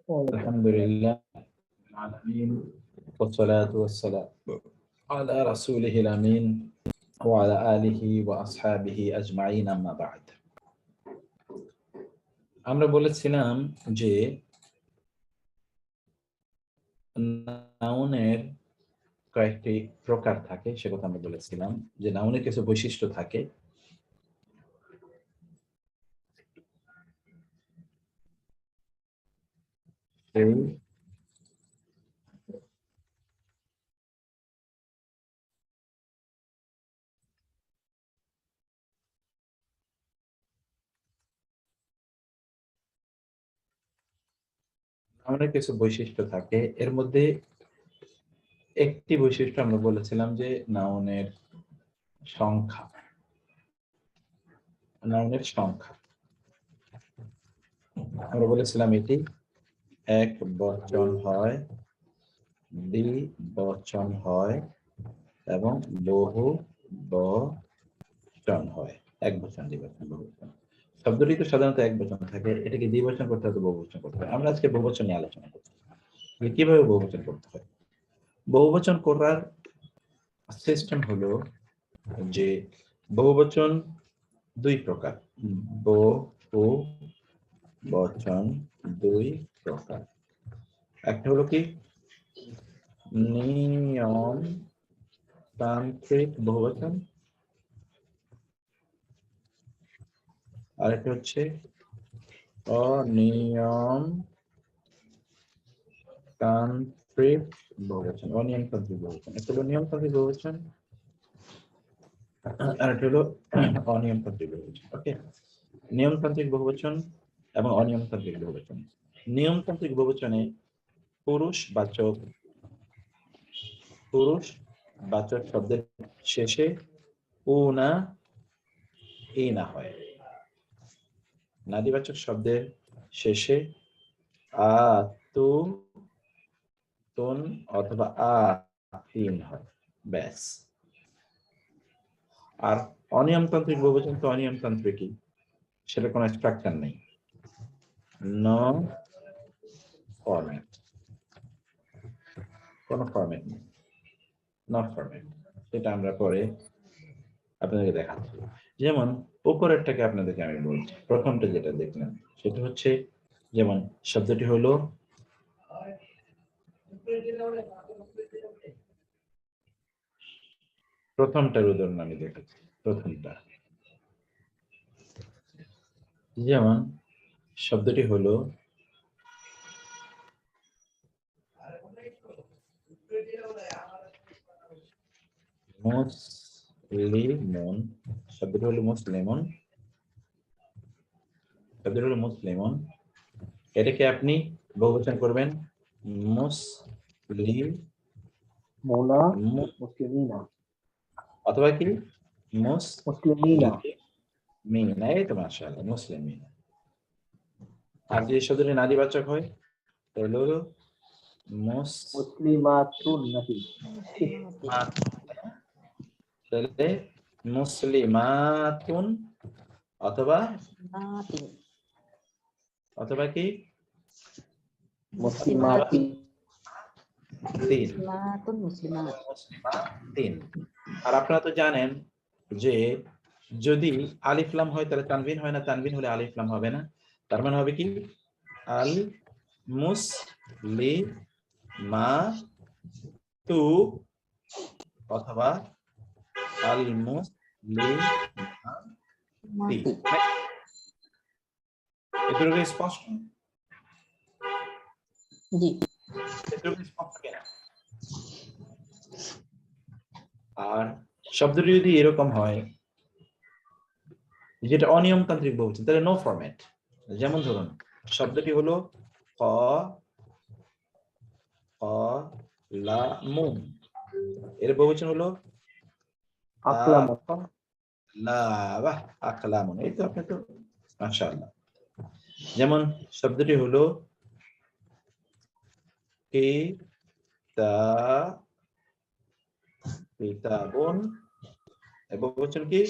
আলহামদুলিল্লাহ আলামিন والصلاة والسلام على رسوله الأمين وعلى آله وأصحابه أجمعين أما بعد আমরা বলেছিলাম যে নাউনের কয়েকটি প্রকার থাকে সে কথা আমরা বলেছিলাম যে নাউনের কিছু বৈশিষ্ট্য থাকে সেই নাউনের কিছু বৈশিষ্ট্য থাকে এর মধ্যে একটি বৈশিষ্ট্য আমরা বলেছিলাম যে নাউনের সংখ্যা আমরা বলেছিলাম এটি এক বচন হয় দ্বিবচন হয় এবং বহু বচন হয় এক বচন দ্বিবচন বহুবচন শব্দটি তো সাধারণত এক বচন থাকে এটাকে দ্বিবচন করতে হবে বহুবচন করতে হয় আমরা আজকে বহুবচন নিয়ে আলোচনা করছি কিভাবে বহুবচন করতে হয় বহুবচন করার সিস্টেম হলো যে বহুবচন দুই প্রকার বহুবচন দুই প্রকার একটা হলো কি নিয়ম তান্ত্রিক বহুবচন আরেকটা হচ্ছে অনিয়ম তান্ত্রিক বহুবচন অনিয়মতান্ত্রিক বহুবচন একটা হলো নিয়মতান্ত্রিক বহুবচন আর একটা হলো অনিয়মতান্ত্রিক বহুবচন ওকে নিয়মতান্ত্রিক বহুবচন এবং অনিয়মতান্ত্রিক বহুবচন নিয়মতান্ত্রিক বহুবচনে পুরুষ বাচক শব্দের শেষে উ না ই না হয় নারীবাচক শব্দের শেষে আ তু তুন অথবা আ ইন হয় ব্যাস আর অনিয়মতান্ত্রিক বহুবচন তো অনিয়মতান্ত্রিকই সেটা কোনো স্ট্রাকচার নেই নো ফরম্যাট কোনো ফরম্যাট নেই নট ফরম্যাট সেটা আমরা পরে আপনাদেরকে দেখাচ্ছি যেমন উপরেরটাকে আপনাদেরকে আমি বলছি প্রথমটা যেটা দেখলেন সেটা হচ্ছে যেমন শব্দটি হলো প্রথমটার উদাহরণ আমি দেখাচ্ছি প্রথমটা যেমন শব্দটি হলো মুসলিমন শব্দটি হলো মুসলিমন শব্দটি হলো মুসলিমন এটাকে আপনি বহুবচন করবেন মুসলিমিনা অথবা কি মুসলিমিনা এই তো মাশাআল্লাহ মুসলিমিনা আর যে শব্দটি নারীবাচক হয় তাহলে হলো মুসলিমাতুন নাকি তাহলে মুসলিমাতুন অথবা কি মুসলিমাতিন আর আপনারা তো জানেন যে যদি আলিফ লাম হয় তাহলে তানবিন হয় না তানবিন হলে আলিফ লাম হবে না তার মানে হবে কি আল মুসলিমাতু অথবা আল মুসলিমাতি এগুলো স্পষ্ট জি আর শব্দটি যদি এরকম হয় যেটা অনিয়মতান্ত্রিক বহুবচন তাহলে নো ফরম্যাট যেমন ধরুন শব্দটি হলো কলামুন এর বহুবচন হলো আকলামুন এই তো আপনি তো মাশাআল্লাহ যেমন শব্দটি হলো কিতাবুন এর বহুবচন কি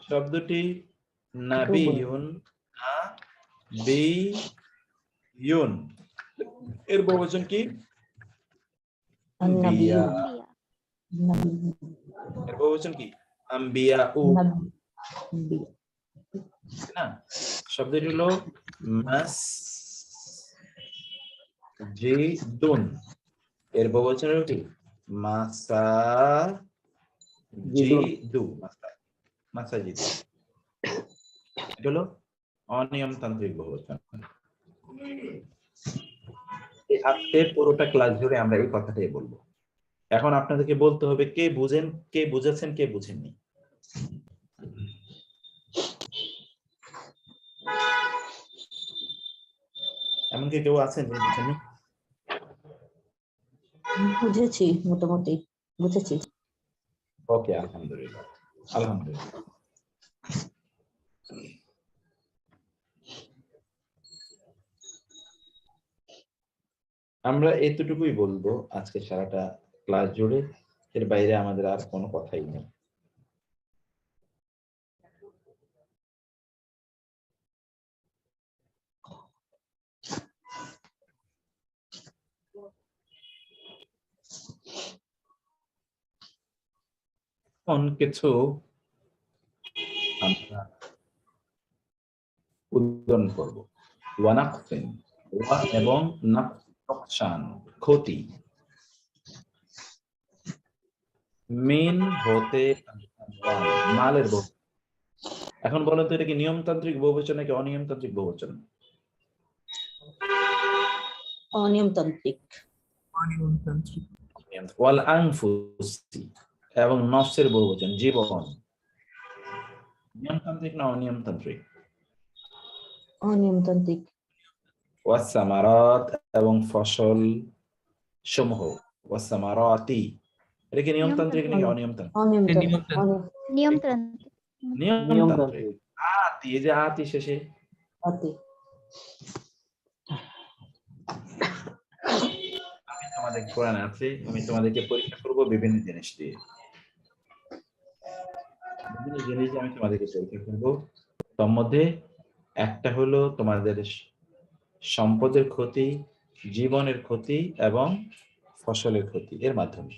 শব্দটি নাবিয়ুন, নাবিয়ুন এর বহুবচন কি? আম্বিয়া। এর বহুবচন কি? আম্বিয়াউ, না? শব্দটি হলো মাসজিদুন, এর বহুবচন হলো কি? মাসাজিদু, মাসাজিদু। এটা হলো অনিয়মতান্ত্রিক বহুবচন। আজকে পুরোটা ক্লাস জুড়ে আমরা এই কথাটাই বলবো। এখন আপনাদেরকে বলতে হবে কে বুঝেন, কে বুঝেছেন, কে বুঝেননি। এমনকি কেউ আছেন যে বুঝেননি? বুঝেছি, মোটামুটি বুঝেছি। ওকে, আলহামদুলিল্লাহ, আলহামদুলিল্লাহ। আমরা এতটুকুই বলবো আজকে সারাটা ক্লাস জুড়ে, এর বাইরে আমাদের আর কোনো কথাই নেই। এখন কিছু আমরা উদাহরণ করব। ওয়ানাকসিন, ওয়া এবং নাকসান ক্ষতি, মিন হতে মালের বহু। এখন বলো তো এটা কি নিয়মতান্ত্রিক বহুবচন নাকি অনিয়মতান্ত্রিক বহুবচন? অনিয়মতান্ত্রিক। ওয়াল আনফুসি এবং নফসের বহুবচন জীবন, নিয়মতান্ত্রিক না অনিয়মতান্ত্রিক? অনিয়মতান্ত্রিক। ওয়াসামারাত এবং ফসল সমূহ, ওয়াসামারাতি, এটা কি নিয়মতান্ত্রিক নাকি অনিয়মতান্ত্রিক? নিয়মতান্ত্রিক। নিয়মতান্ত্রিক। আতি, এই যে আতি শেষে, আমি তোমাদের কোরআন আছে, আমি তোমাদেরকে পরীক্ষা করবো বিভিন্ন জিনিস দিয়ে, বিভিন্ন জিনিস দিয়ে আমি তোমাদেরকে পরীক্ষা করবো। তার মধ্যে একটা হলো তোমাদের সম্পদের ক্ষতি, জীবনের ক্ষতি এবং ফসলের ক্ষতি, এর মাধ্যমে।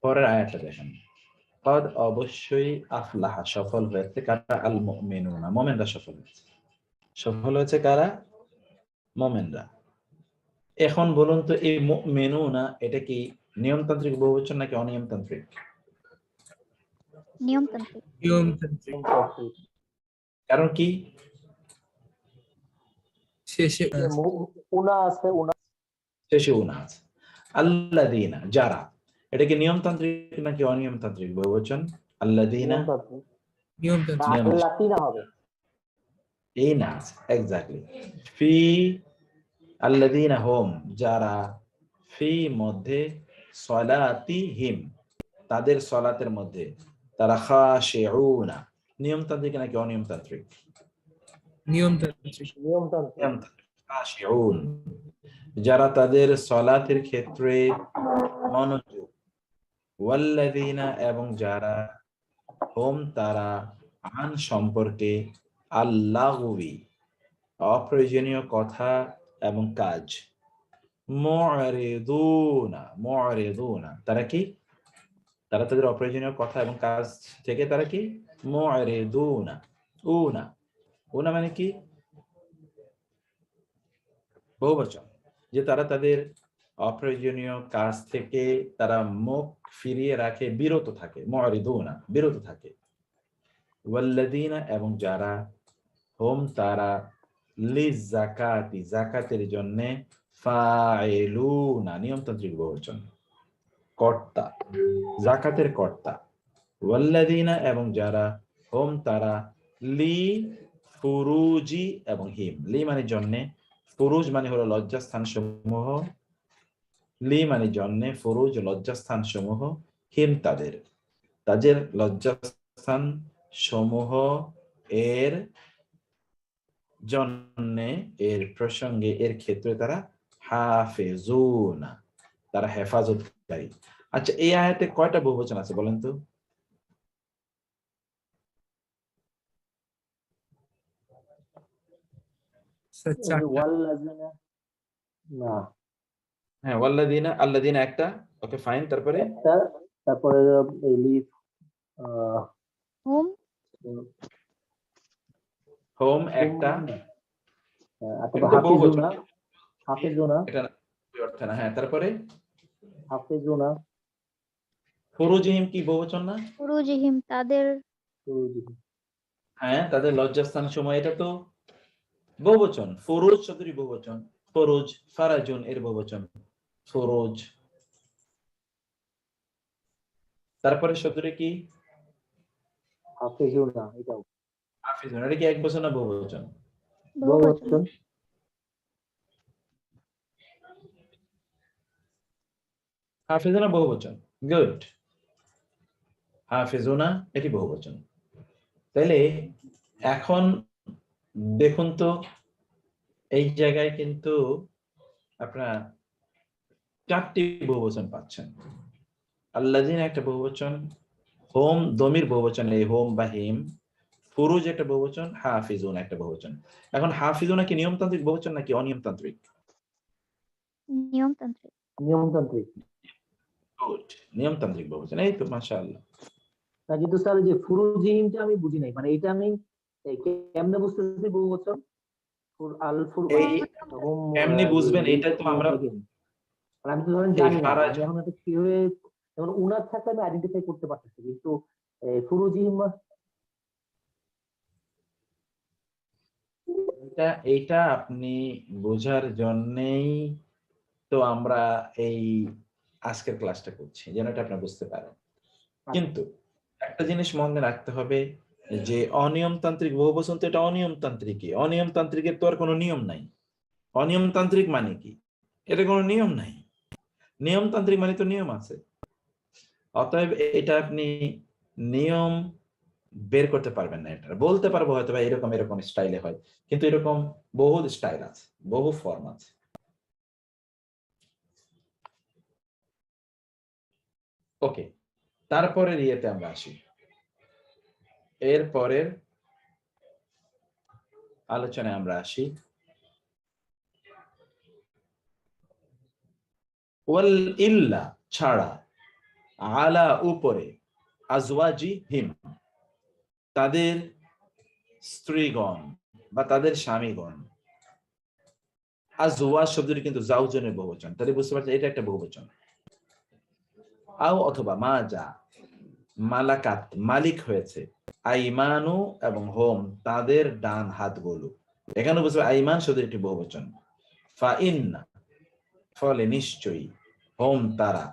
পরের আয়াতটা দেখেন, কদ অবশ্যই আফলাহা সফল হয়েছে কারা, আল মুমিনুনা মুমিনরা সফল হয়েছে। সফল হয়েছে কারা? মুমিনরা। এখন বলুন তো এই মুমিনুনা এটা কি নিয়মতান্ত্রিক বহুবচন নাকি অনিয়মতান্ত্রিক? নিয়মতান্ত্রিক। কারণ কি? শেষে উনা আছে, উনা শেষে উনা আছে। আল্লাযীনা যারা, এটা কি নিয়মতান্ত্রিক নাকি অনিয়মতান্ত্রিক বহুবচন? আল্লাযীনা নিয়মতান্ত্রিক হবে। এই না আছে, এক্স্যাক্টলি। ফি আল্লাযীনা হুম যারা, ফি মধ্যে, সলাতিহিম তাদের সলাতের মধ্যে, তারা খাশিউনা, নিয়মতান্ত্রিক নাকি অনিয়মতান্ত্রিক? নিয়মতান্ত্রিক। খাশিউন যারা তাদের সলাতের ক্ষেত্রে মনোযোগ, ওয়াল্লাযীনা এবং যারা, হুম তারা, আন সম্পর্কে, আল্লাগবি অপ্রয়োজনীয় কথা এবং কাজ, মুরিদুনা, মুরিদুনা তারা কি? তারা তাদের অপ্রয়োজনীয় কথা এবং কাজ থেকে তারা কি? মুরিদুনা। উনা, উনা মানে কি? বহুবচন, যে তারা তাদের অপ্রয়োজনীয় কাজ থেকে তারা মুখ ফিরিয়ে রাখে, বিরত থাকে, মুরিদুনা বিরত থাকে। ওয়াল্লাযীনা এবং যারা, হুম তারা, লিযাকাতি যাকাতের জন্য, ফাইলুনা নিয়মতান্ত্রিক বহুবচন, কর্তা, যাকাতের কর্তা। ওয়াল্লাযীনা এবং যারা, হুম তারা, লি ফুরুজি এবং হিম, লি মানে জন্য, ফুরুজ মানে হলো লজ্জাস্থান সমূহ, লি মানে জন্য, ফুরুজ লজ্জাস্থান সমূহ, হিম তাদের, তাদের লজ্জাস্থান সমূহ এর জন্যে, এর প্রসঙ্গে, এর ক্ষেত্রে তারা হাফেজুনা তারা হেফাজতকারী। আচ্ছা এই আয়াতে কয়টা বহুবচন আছে বলেন তো? স্যার চারটা। ওয়াল্লাযিনা না হ্যাঁ ওয়াল্লাযিনা, আল্লাযিনা একটা, ওকে ফাইন। তারপরে একটা, তারপরে লিফ হুম হোম একটা, তারপর এটা তো বহুবচন, হাফিজুনা, হাফিজুনা, এটা না, ওই অর্থে না। হ্যাঁ তারপরে হাফিজুনা, ফুরুজিহিম কি বহুবচন না? ফুরুজিহিম তাদের হ্যাঁ তাদের লজ্জাস্থান সময়, এটা তো বহুবচন। ফুরুজ শব্দটি বহুবচন, ফুরুজ, ফারাজুন এর বহুবচন ফুরুজ। তারপরে শব্দটি কি? হাফিজুনা, এটাও হাফিজুন, এটা কি এক বচন না বহুবচন? বহুবচন। বহুবচন। হাফিজুনা বহুবচন, গুড। হাফিজুনা এটি বহুবচন। তাইলে এখন দেখুন তো, এই জায়গায় কিন্তু আপনারা চারটি বহুবচন পাচ্ছেন। আল্লাযিনা একটা বহুবচন, হোম দমির বহুবচন এই হোম বা হিম, ফুরুজ একটা বহুবচন, হাফিজুন একটা বহুবচন। এখন হাফিজুনা কি নিয়মতান্ত্রিক বহুবচন নাকি অনিয়মতান্ত্রিক? নিয়মতান্ত্রিক। নিয়মতান্ত্রিক। গুড, নিয়মতান্ত্রিক বহুবচন, এই তো মাশাআল্লাহ। না কিন্তু স্যার যে ফুরুজিমটা আমি বুঝি নাই, মানে এটা আমি কেমনে বুঝতেছি বহুবচন? আল ফুর এই কেমনি বুঝবেন, এটা তো আমরা আমি তো ধরেন এই জানি না, ফারাজ, আমি এখন এটা কিভাবে, যেমন উনার থাকলে আমি আইডেন্টিফাই করতে পারতেছি, কিন্তু ফুরুজিম এইটা আপনি বোঝার জন্যেই তো আমরা এই আজকের ক্লাসটা করছি, যেন এটা আপনি বুঝতে পারেন। কিন্তু একটা জিনিস মনে রাখতে হবে যে অনিয়মতান্ত্রিক বহুবচন তো এটা অনিয়মতান্ত্রিকই। অনিয়মতান্ত্রিকের তো আর কোনো নিয়ম নাই। অনিয়মতান্ত্রিক মানে কি? এটা কোনো নিয়ম নাই। নিয়মতান্ত্রিক মানে তো নিয়ম আছে। অতএব এটা আপনি নিয়ম বের করতে পারবেন না। এটা বলতে পারবো হয়তো বা এরকম এরকম স্টাইলে হয়, কিন্তু এরকম বহু স্টাইল আছে, বহু ফর্ম আছে। ওকে, তারপরের ইয়েতে আমরা আসি। এর পরের আলোচনায় আমরা আসি। ওয়াল ইল্লা ছাড়া, আলা উপরে, আজওয়াজি হিম তাদের স্ত্রীগণ বা তাদের স্বামীগণ। আজওয়াজ শব্দটি কিন্তু জাওজনের বহুবচন, তাহলে বুঝতে পারছেন এটা একটা বহুবচন। আও অথবা মা যা মালাকাত মালিক হয়েছে, আইমানু এবং হোম তাদের ডান হাতগুলো। এখানে বুঝতে আইমান শব্দের একটি বহুবচন। ফা ইন্না ফলে নিশ্চয়ই, হোম তারা,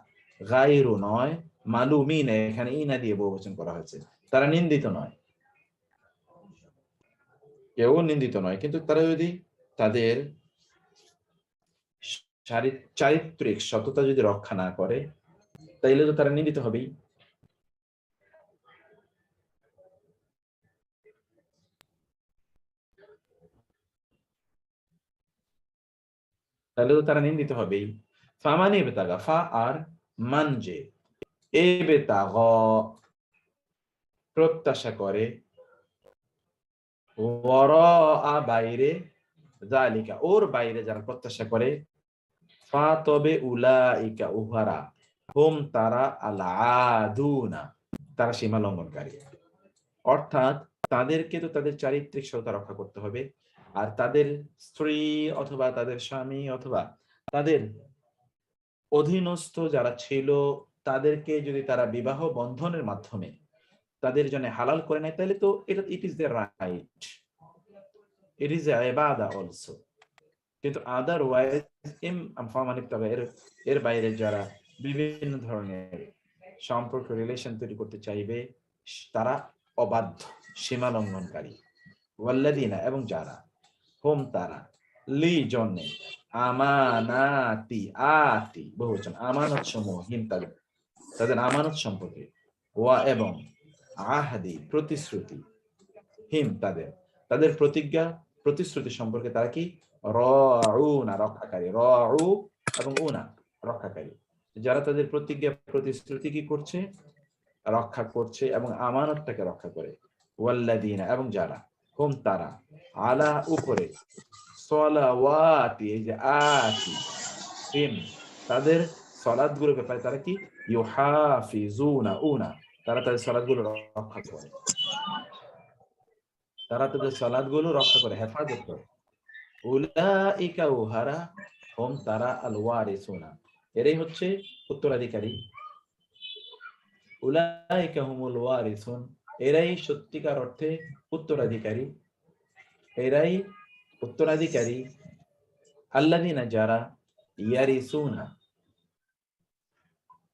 গায়রু নয়, মালুমিন এখানে ইনা দিয়ে বহুবচন করা হয়েছে, তারা নিন্দিত নয়, কেউ নিন্দিত নয়, কিন্তু তারা যদি তাদের চারিত্রিক সততা যদি রক্ষা না করে, তাইলে তো তারা নিন্দিত হবেই। তাহলে তো তারা নিন্দিত হবেই। ফামানি বেতাগা, ফা আর মানজে, এ বেতাগ প্রত্যাশা করে, ওয়ারা বাইরে, যালিকা ওর বাইরে যারা প্রত্যাশা করে, ফা তবে উলাইকা উহারা, হুম তারা আল আদুনা তারা সীমা লঙ্ঘনকারী। অর্থাৎ তাদেরকে তো তাদের চারিত্রিক সততা রক্ষা করতে হবে, আর তাদের স্ত্রী অথবা তাদের স্বামী অথবা তাদের অধীনস্থ যারা ছিল, তাদেরকে যদি তারা বিবাহ বন্ধনের মাধ্যমে তাদের জন্য হালাল করে নেয়, তাহলে তো এটা it is the right, it is a ইবাদা অলসো। কিন্তু আদারওয়াইজ এর বাইরে যারা বিভিন্ন ধরনের সম্পর্ক রিলেশন তৈরি করতে চাইবে, তারা অবাধ্য, সীমা লঙ্ঘনকারী। ওয়াল্লাযিনা এবং যারা, হোম তারা, লি জন্যে, আমানাতি আতি বহুবচন আমানত সমূহ, হিম তাদের, তাদের আমানত সম্পর্কে, ওয়া এবং আহাদি প্রতিশ্রুতি, হিম তাদের, তাদের প্রতিজ্ঞা প্রতিশ্রুতি সম্পর্কে তারা কি, রাউনা রক্ষাকারী, রাউ এবং উনা রক্ষাকারী। যারা তাদের প্রতিজ্ঞা প্রতিশ্রুতি কি করছে, রক্ষা করছে এবং আমানতটাকে রক্ষা করে। ওয়াল্লাযিনা এবং যারা, হুম তারা, আলা উপরে, সলাওয়াতি, এই যে আতি সিম, তাদের সালাত গুলো ব্যাপারে তারা কি ইউহাফিজুনা উনা, তারা তাদের সালাত গুলো রক্ষা করে, তারা তাদের সালাত গুলো রক্ষা করে, হেফাজত করে। উলাইকা উহারা হুম তারা আল ওয়ারিসুনা, এরাই হচ্ছে উত্তরাধিকারী। উলাইকা হুমুল ওয়ারিসুন, এরাই সত্যিকার অর্থে উত্তরাধিকারী, এরাই উত্তরাধিকারী। আল্লাযিনা, যারা ইয়ারিসুনা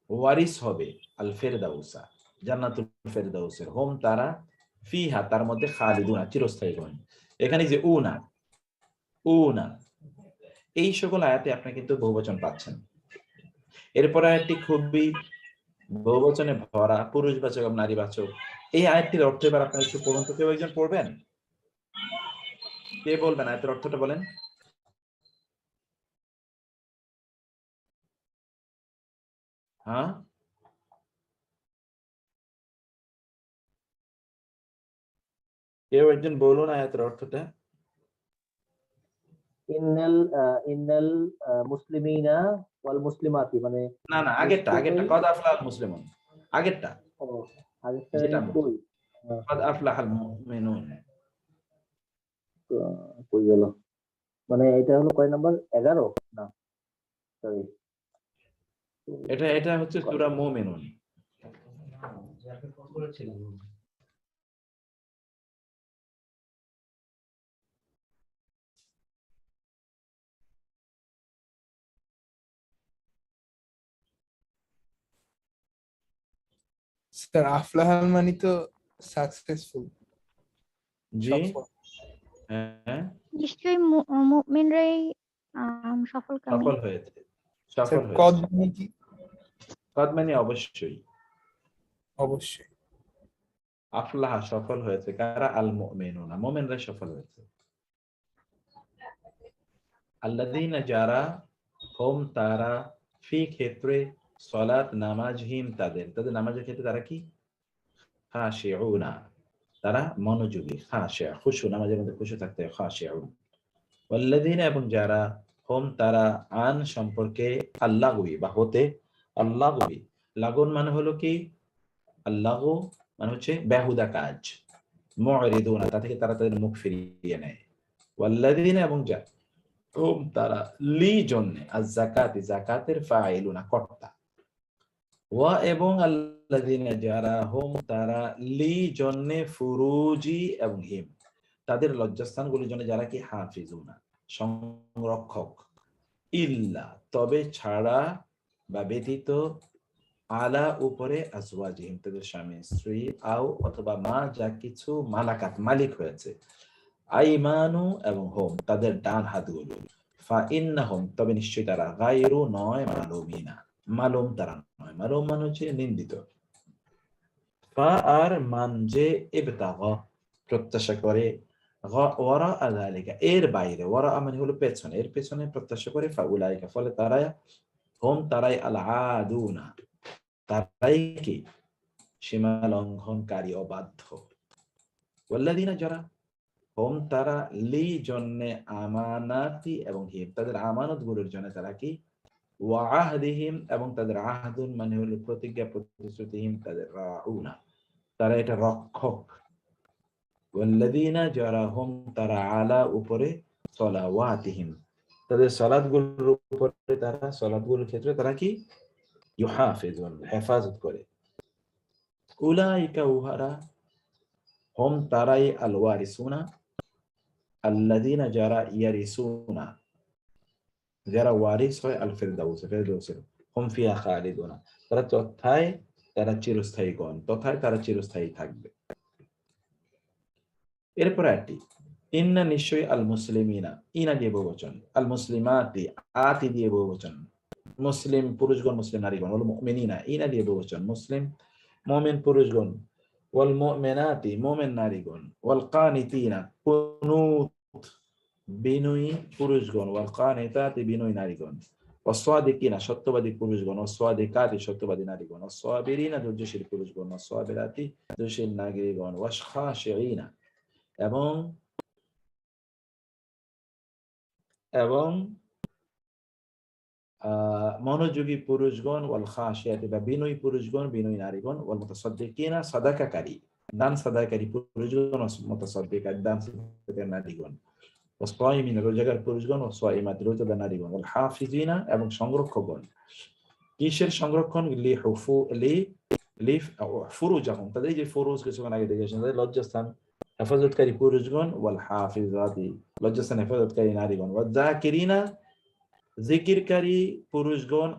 ওয়ারিস হবে, আল ফিরদাউসা, জান্নাতুল ফিরদাউসের, হুম তারা ফিহা, তার মধ্যে খালিদুনা, চিরস্থায়ী হবেন। এখানে যে উনা উনা, এই সকল আয়াতে আপনি কিন্তু বহুবচন পাচ্ছেন। এরপর আয়াতটি খুবই বহুবচনে ভরা, পুরুষবাচক এবং নারীবাচক। এই আয়াতটির অর্থ এবার আপনারা একটু পড়ুন তো, কেউ একজন পড়বেন? কে বলবেন আয়াতের অর্থটা বলেন? হ্যাঁ, কেউ একজন বলুন আয়াতের অর্থটা। ইন্নাল মুসলিমিনা ওয়াল মুসলিমাতি, মানে না না, আগেরটা কদ আফলাহাল মুসলিমুন, আগেরটা ও আগেরটা যেটা কই কদ আফলাহাল মুমিনুন। কই গেল, মানে এটা হলো কয় নাম্বার, 11? না সরি, এটা হচ্ছে সূরা মুমিনুন। স্যার আফলাহাল মানে তো সাকসেসফুল, জি, সফল। হ্যাঁ, নিশ্চয়ই মুমিনরাই সফলকামী। সফল হয়েছে, স্যার সফল কদ হয়েছে। মানে কি? কদ মানে অবশ্যই, অবশ্যই। আফলাহা সফল হয়েছে, কারা? আল মুমিনুনা, মুমিনরা সফল হয়েছে। আল্লাযীনা, যারা, হুম তারা, ফি ক্ষেত্রে, সালাত নামাজহীন, তাদের নামাজের ক্ষেত্রে তারা কি? খাশিউনা, তারা মনোযোগী। খাশিয়া, খুশু, নামাজের মধ্যে খুশু থাকতে হয়, খাশিউন। ওয়াল্লাযীনা, এবং যারা, হুম তারা, আন সম্পর্কে, আল্লাগবি বা হতে, আল্লাগবি, লাগুন মানে হলো কি? আল্লাগু মানে হচ্ছে বেহুদা কাজ, মুরিদুনা, তা থেকে তারা তাদের মুখ ফিরিয়ে নেয়। ওয়াল্লাযীনা, এবং যারা, হুম তারা, লি জন্যে, আজ যাকাতি, যাকাতের ফাইলুনা, কর্তা। ওয়া, এবং আল্লাযীনা, যারা, হুম তারা, লি জন্যে, ফুরুজি, এবং হিম, তাদের লজ্জাস্থানগুলির জন্য যারা কি হাফিজুনা, সংরক্ষক। ইল্লা, তবে, ছাড়া বা ব্যতীত, আলা, উপরে, আজওয়াজিহিম, তাদের স্বামী স্ত্রী, আও, অথবা মা, যা কিছু, মালাকাত, মালিক হয়েছে, আইমানু, এবং হোম, তাদের ডান হাতগুলো, ফা ইন্নাহুম, তবে নিশ্চয়ই তারা, গায়রু, নয়, মালুমিনা, মালুম তারা নয়, মালুম মানে হচ্ছে নিন্দিত। ফা, আর, মান, যে, ইবতাগা, প্রত্যাশা করে, ওয়ারা যালিকা, এর বাইরে, ওয়ারা মানে হলো পেছনে, এর পেছনে প্রত্যাশা করে, ফা উলাইকা, ফলে তারা, হুম তারাই, আল আদুনা, তারাই কি? সীমা লঙ্ঘনকারী, অবাধ্য। ওয়াল্লাযীনা, যারা, হুম তারা, লি জন্যে, আমানাতি, এবং হিম, তাদের আমানত গুলোর জন্য তারা কি? ওয়া আহদিহিম, এবং তাদের আহদুন মানে হলো প্রতিজ্ঞা, প্রতিশ্রুতিহিম, তাদের রাউনা, তারা এটা রক্ষক। ওয়াল্লাযীনা, যারা, হুম তারা, আলা, উপরে, সলাওয়াতিহিম, তাদের সালাতগুলোর উপরে, তারা সালাতগুলোর ক্ষেত্রে তারা কি? ইউহাফিজুন, হেফাজত করে। উলাইকা, উহারা, হুম তারাই, আল ওয়ারিসুনা, আল্লাযীনা, যারা, ইয়ারিসুনা, যারা ওয়ারিস হয়, আল ফিরদাউস, ফিরদাউসের, হুম ফিহা খালিদুনা, তারা তথায়, তারা চিরস্থায়ীগণ, তথায় তারা চিরস্থায়ী থাকবে। এরপর আয়াতটি, ইন্না, নিশ্চয়ই, আল মুসলিমিনা, ইনা দিয়ে বহুবচন, আল মুসলিমাতি, আতি দিয়ে বহুবচন, মুসলিম পুরুষগণ, মুসলিম নারীগণ, ওয়াল মুমিনিনা, ইনা দিয়ে বহুবচন, মুসলিম মুমিন পুরুষগণ, ওয়াল মুমিনাতি, মুমিন নারীগণ, ওয়াল কানিতিনা, কুনুত, বিনয়ী পুরুষগণ, ওয়াল কানিতাতি, বিনয়ী নারীগণ, ওয়াসসাদিকিনা, সত্যবাদী পুরুষগণ, ওয়াসসাদিকাতি, সত্যবাদী নারীগণ, ওয়াসসাবিরিনা, ধৈর্যশীল পুরুষগণ, ওয়াসসাবিরাতি, ধৈর্যশীল নারীগণ, ওয়াসখাশিঈনা, এবং এবং মনোযোগী পুরুষগণ ওয়াল খাশিয়াতি বা বিনয়ী পুরুষগণ বিনয়ী নারীগণ ওয়াল মুতাসাদ্দিকিনা সাদাকাকারী দান সাদাকারী পুরুষগণ মুতাসাদ্দিকাত দান সাদাকারী নারীগণ ওয়াসসাইমিন রোজাদার পুরুষগণ ওয়াসসাইমাত রোজাদার নারীগণ ওয়াল হাফিজিনা এবং সংরক্ষকগণ কিসের সংরক্ষণ ফুরুজাহুম তাদের যে ফুরুজ কিছুক্ষণ আগে দেখেছেন তাদের লজ্জাস্থান হেফাজতকারী পুরুষগণ ওয়াল হাফিজাতি লজ্জাস্থান হেফাজতকারী নারীগণ ওয়াযাকিরিনা জিকিরকারী পুরুষগণ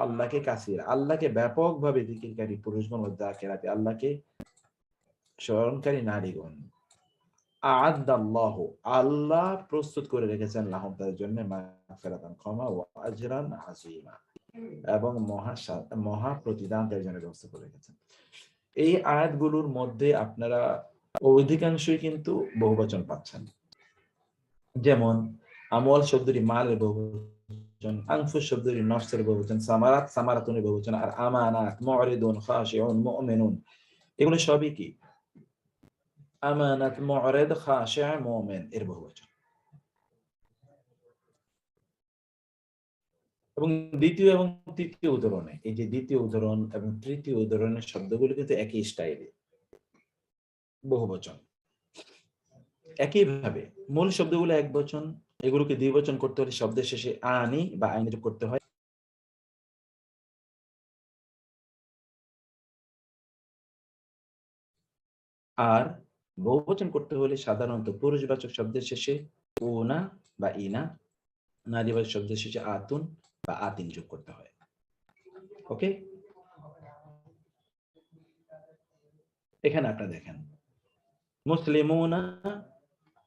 আল্লাহকে কাসির আল্লাহকে ব্যাপকভাবে জিকিরকারী পুরুষগণ ওয়াযাকিরাতি আল্লাহকে স্মরণকারী নারীগণ আ'আদাল্লাহু আল্লাহ প্রস্তুত করে রেখেছেন লাহুম তাদের জন্য মাগফিরাতান ক্ষমা ওয়া আজরান আযীমা এবং মহা প্রতিদান তাদের জন্য ব্যবস্থা করে রেখেছেন। এই আয়াতগুলোর মধ্যে আপনারা অধিকাংশই কিন্তু বহুবচন পাচ্ছেন, যেমন আমওয়াল শব্দটি মালের বহুবচন, আনফুস শব্দটি নফসের বহুবচন, সামারাত সামারাতুনের বহুবচন, আর আমানাত মু'রিদুন খাশিউন মুমিনুন এগুলো সবই কি আমানাত মু'রিদ খাশি' মুমিন এর বহুবচন। এবং দ্বিতীয় এবং তৃতীয় উদাহরণে এই যে দ্বিতীয় উদাহরণ এবং তৃতীয় উদাহরণের শব্দগুলো কিন্তু একই স্টাইলে বহুবচন। একইভাবে মূল শব্দগুলো এক বচন, এগুলোকে দ্বিবচন করতে হলে শব্দের শেষে আনি বা আইন যোগ করতে হয়। আর বহুবচন করতে হলে সাধারণত পুরুষবাচক শব্দের শেষে উনা বা ইনা, নারীবাচক শব্দের শেষে আতুন বা আতিন যোগ করতে হয়। ওকে, এখানে আপনারা দেখেন মুসলিমুনা,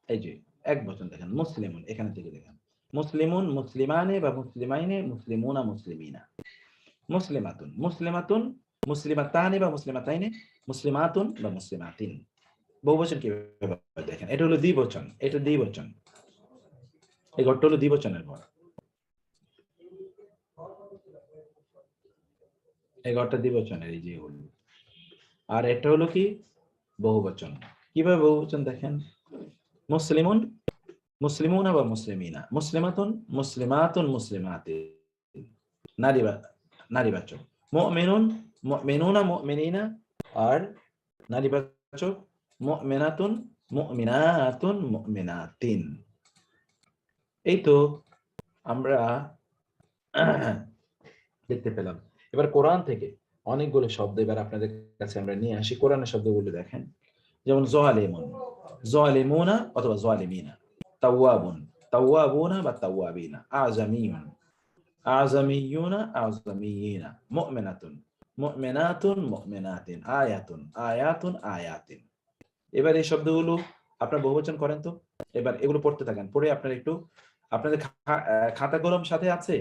এই যে এক বচন দেখেন মুসলিমুন, এখানে থেকে দেখেন মুসলিমুন মুসলিমানে বা মুসলিমাইনে, মুসলিমুনা মুসলিমিনা, মুসলিমাতুন মুসলিমাতুন, মুসলিমাতানি বা মুসলিমাতাইনে, মুসলিমাতুন বা মুসলিমাতিন। বহুবচন কিভাবে দেখেন, এটা হলো দ্বিবচন, এটা দ্বিবচন, এই ঘরটা হলো দ্বিবচনের ঘর, এই ঘরটা দ্বিবচনের, এই যে হলো। আর এটা হলো কি বহুবচন। কিভাবে বহুবচন দেখেন, মুসলিমুন মুসলিমুনা বা মুসলিমিনা, মুসলিমাতুন মুসলিমাতুন মুসলিমাতিন, নারীবাচক, মুমিনুন মুমিনুনা মুমিনিনা, আর নারীবাচক মুমিনাতুন মুমিনাতুন মুমিনাতিন। এই তো আমরা দেখতে পেলাম। এবার কোরআন থেকে অনেকগুলো শব্দ এবার আপনাদের কাছে আমরা নিয়ে আসি। কোরআনের শব্দগুলো দেখেন, যেমন যালিমুন, যালিমুনা অথবা যালিমিনা, তাওয়াবুন, তাওয়াবুনা বা তাওয়াবিনা, আযামিয়ুন, আযামিয়ুনা, আযামিয়িনা, মুমিনাতুন, মুমিনাতুন, মুমিনাতিন, আয়াতুন, আয়াতুন, আয়াতিন। এবার এই শব্দগুলো আপনারা বহুবচন করেন তো। এবার এগুলো পড়তে থাকেন, পড়ে আপনারা একটু আপনাদের খাতা কলম সাথে আছে?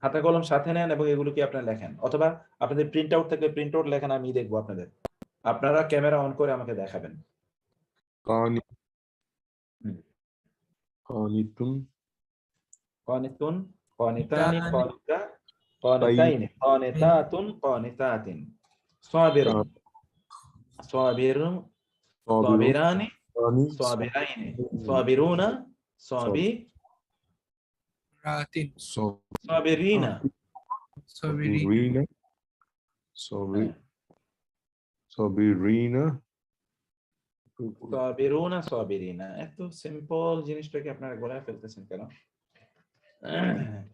খাতা কলম সাথে নেন এবং এগুলো কি আপনারা লেখেন, অথবা আপনাদের প্রিন্ট আউট থাকলে প্রিন্ট আউট লেখেন, আমি দেখবো আপনাদের। আপনারা ক্যামেরা অন করে আমাকে দেখাবেন। قانتun قانتun قانتani قانتا قانتين قانتاتun قانتاتin صابرun صابirun صابرani صابرين صابرuna রাতিন صابرina সবিরিন صابرين صابرuna صابرina। এত সিম্পল জিনিসটাকে আপনারা গলায় ফেলতেছেন কেন?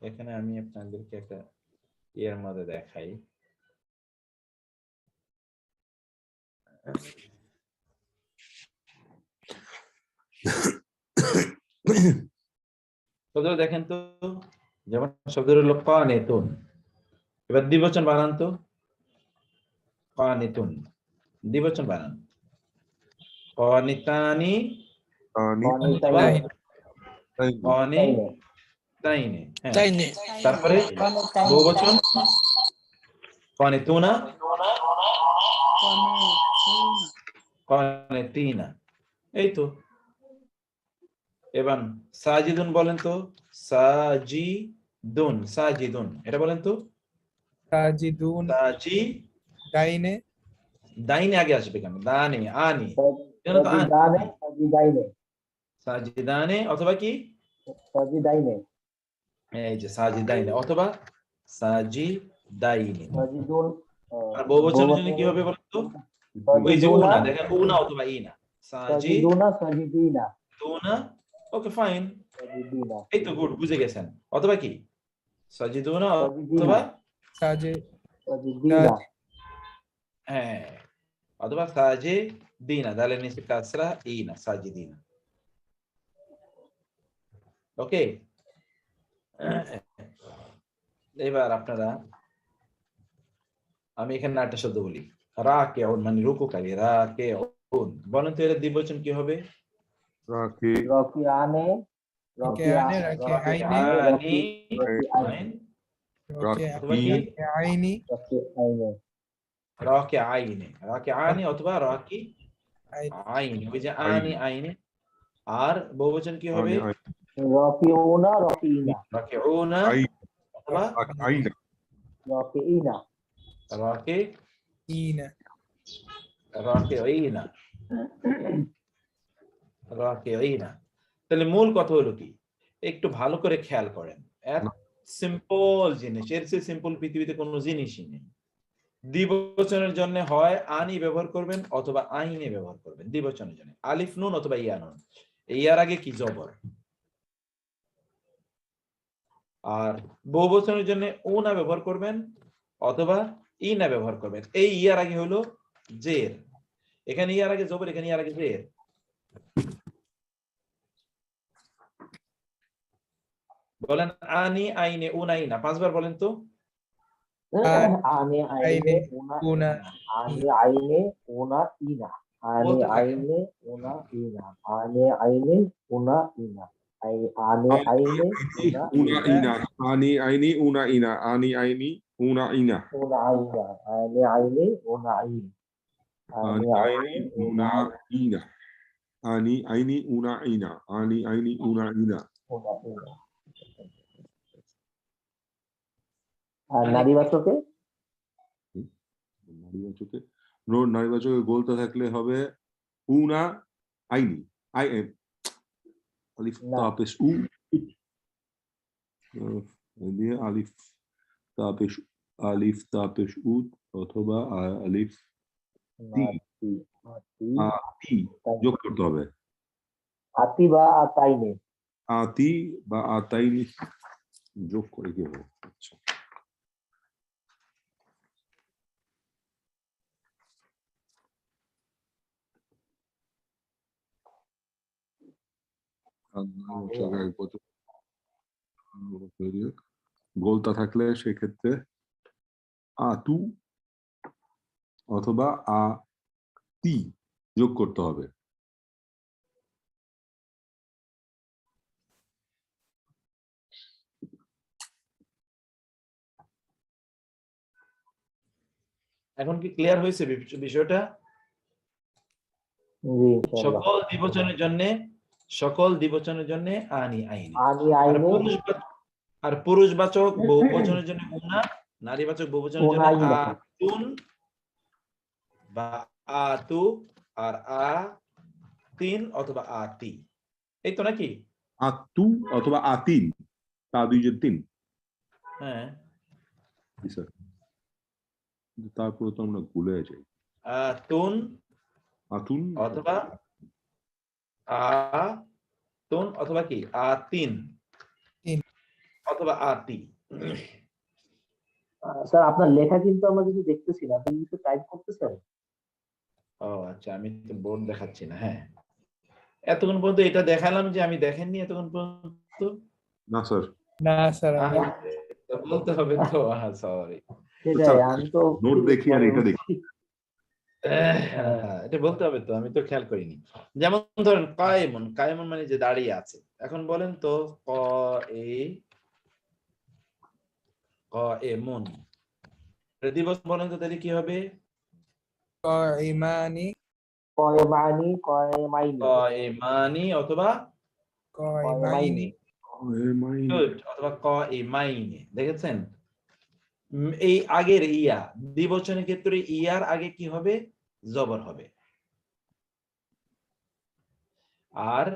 এখানে আমি আপনাদেরকে একটা এর মধ্যে দেখাই। শব্দ দেখেন তো, যেমন শব্দ হলো কানিতুন। এবার দ্বিবচন বানান তো, কানিতুন দ্বিবচন বানান। কানিতানি কানিতাইনে, হ্যাঁ। তারপরে বহুবচন কানিতুনা কানিতিনা। এই তো। এবার সাজিদুন বলেন তো, সাজিদুন, সাজিদুন এটা বলেন তো। সাজিদুন সাজি ডাইনে দাইনে আগে আসবে কেন? দানে আনি, এখানে তো আনি। সাজিদানে সাজিদাইনে সাজিদানে অথবা কি? সাজিদাইনে এই যে সাজিদাইনে অথবা সাজিদাইনে। সাজিদুন আর বহুবচনের জন্য কি হবে বলেন তো? ওই যে সাজিদুনা উনা, দেখেন উনা অথবা ইনা। সাজিদুনা সাজিদিনা সাজিদুনা, ওকে ফাইন, সাজিদিনা এই তো গুড, বুঝে গেছেন। অথবা কি? সাজিদুনা সাজিদিনা অথবা সাজে সাজিদিনা হ্যাঁ, অথবা সাজিদিনা, দালের নিচে কাসরা ইনা, সাজিদিনা। ওকে, এবার আপনারা, আমি এখানে একটা শব্দ বলি, রাকিউন মানে রুকুকারী, রাকিউন, বলেন তো এর দ্বিবচন কি হবে? Raki, রকিয়ানে রাকিয়ানে, রাকিআইনে, রাকিআনি, রকিআইনে অথবা কি? রাকিআইনি, রকিআইনে রাকিআইনে, রাকিআনি অথবা রাকি আইন, ওই যে আনি আইনে। আর বহুবচন কি হবে? Ani, রকিউনা রকিইনা রাকিউনা Ai, অথবা Aina, রকিইনা রাকি ইনা, রাকিইনা, রাকিইনা। তাহলে মূল কথা হলো কি, একটু ভালো করে খেয়াল করেন, এত সিম্পল জিনিস, এর চেয়ে সিম্পল পৃথিবীতে কোনো জিনিসই নেই। দ্বিবচনের জন্য হয় আনি ব্যবহার করবেন অথবা আইনে ব্যবহার করবেন। দ্বিবচনের জন্য আলিফ নুন অথবা ইয়া নুন, ইয়ার আগে কি জবর। আর বহুবচনের জন্য উনা ব্যবহার করবেন অথবা ইনা ব্যবহার করবেন। এই ইয়ার আগে হলো জের, এখানে ইয়ার আগে জবর, এখানে ইয়ার আগে জের। বলেন আনি আইনে উনা ইনা, 5 বার বলেন তো। আনে আইনে উনা উনা, আনে আইনে উনা ইনা আনে বলতে থাকেন। আইনে উনা ইনা আনে আইনে উনা ইনা আনে আইনে উনা Una Ina, Ani, Aini, Una Ina, Ani, Aini, Una Ina, উনা আইনা আনে আইনে উনা ইনা Ani, Aini, Una Ina, Ani, Aini, Una Ina, Ani, Aini, Una Ina. উনা ইনা। আর নারীবাচকে নারীবাচকে নারীবাচকে গোলতা থাকলে হবে উনা আইনি, আই এম আলিফ না। তাপেশ উ দিয়ে আলিফ তাপেশ উ অথবা আলিফ নাতি আতি আতি যোগ করতে হবে। আতি বা আতাইনে আতি বা আতাইনি যোগ করে কি হবে? আচ্ছা, গোলতা থাকলে সেক্ষেত্রে আতু অথবা আতি যোগ করতে হবে। এখন কি ক্লিয়ার হয়েছে বিষয়টা? জি ইনশাআল্লাহ। সকল দ্বিবচনের জন্য আনি আইনি। আনি আর আইনে পুরুষবাচক বহুবচনের জন্য উনা, নারীবাচক বহুবচনের জন্য উনা ইনা। আতুন বা আতু, আর তিন অথবা আতি, এই তো নাকি? আতু অথবা আতিন, তা দুই যে তিন। হ্যাঁ, জি স্যার, তারপরে তো আমরা ভুলে যাই। আতুন আতুন অথবা আতুন অথবা কি আতিন তিন। অথবা আতি। স্যার আপনার লেখা কিন্তু আমরা কিছু দেখতেছি না, আপনি কিছু টাইপ করতেছেন? ও আচ্ছা, আমি তো বোর্ড দেখাচ্ছি না। হ্যাঁ, এতক্ষণ পর্যন্ত এটা দেখালাম যে আমি দেখেননি এতক্ষণ পর্যন্ত। না স্যার, না স্যার তো বলতে হবে তো, সরি, সেটাই আমি তো নোট দেখি আর এটা দেখি। এটা বলতে হবে তো, আমি তো খেয়াল করিনি। যেমন ধরেন কায়েমুন, কায়েমুন মানে যে দাঁড়িয়ে আছে। এখন বলেন তো কায়েমুন দিবস বলেন তো, তাহলে কি হবে? কাইমানি, কয়মানি কয়মাইনি কায়েমানি অথবা কাইমাইনি, গুড, অথবা কায়েমাইনি। দেখেছেন এই আগের ইয়া দ্বিবচনের ক্ষেত্রে ইয়ার আগে কি হবে? জবর হবে। আর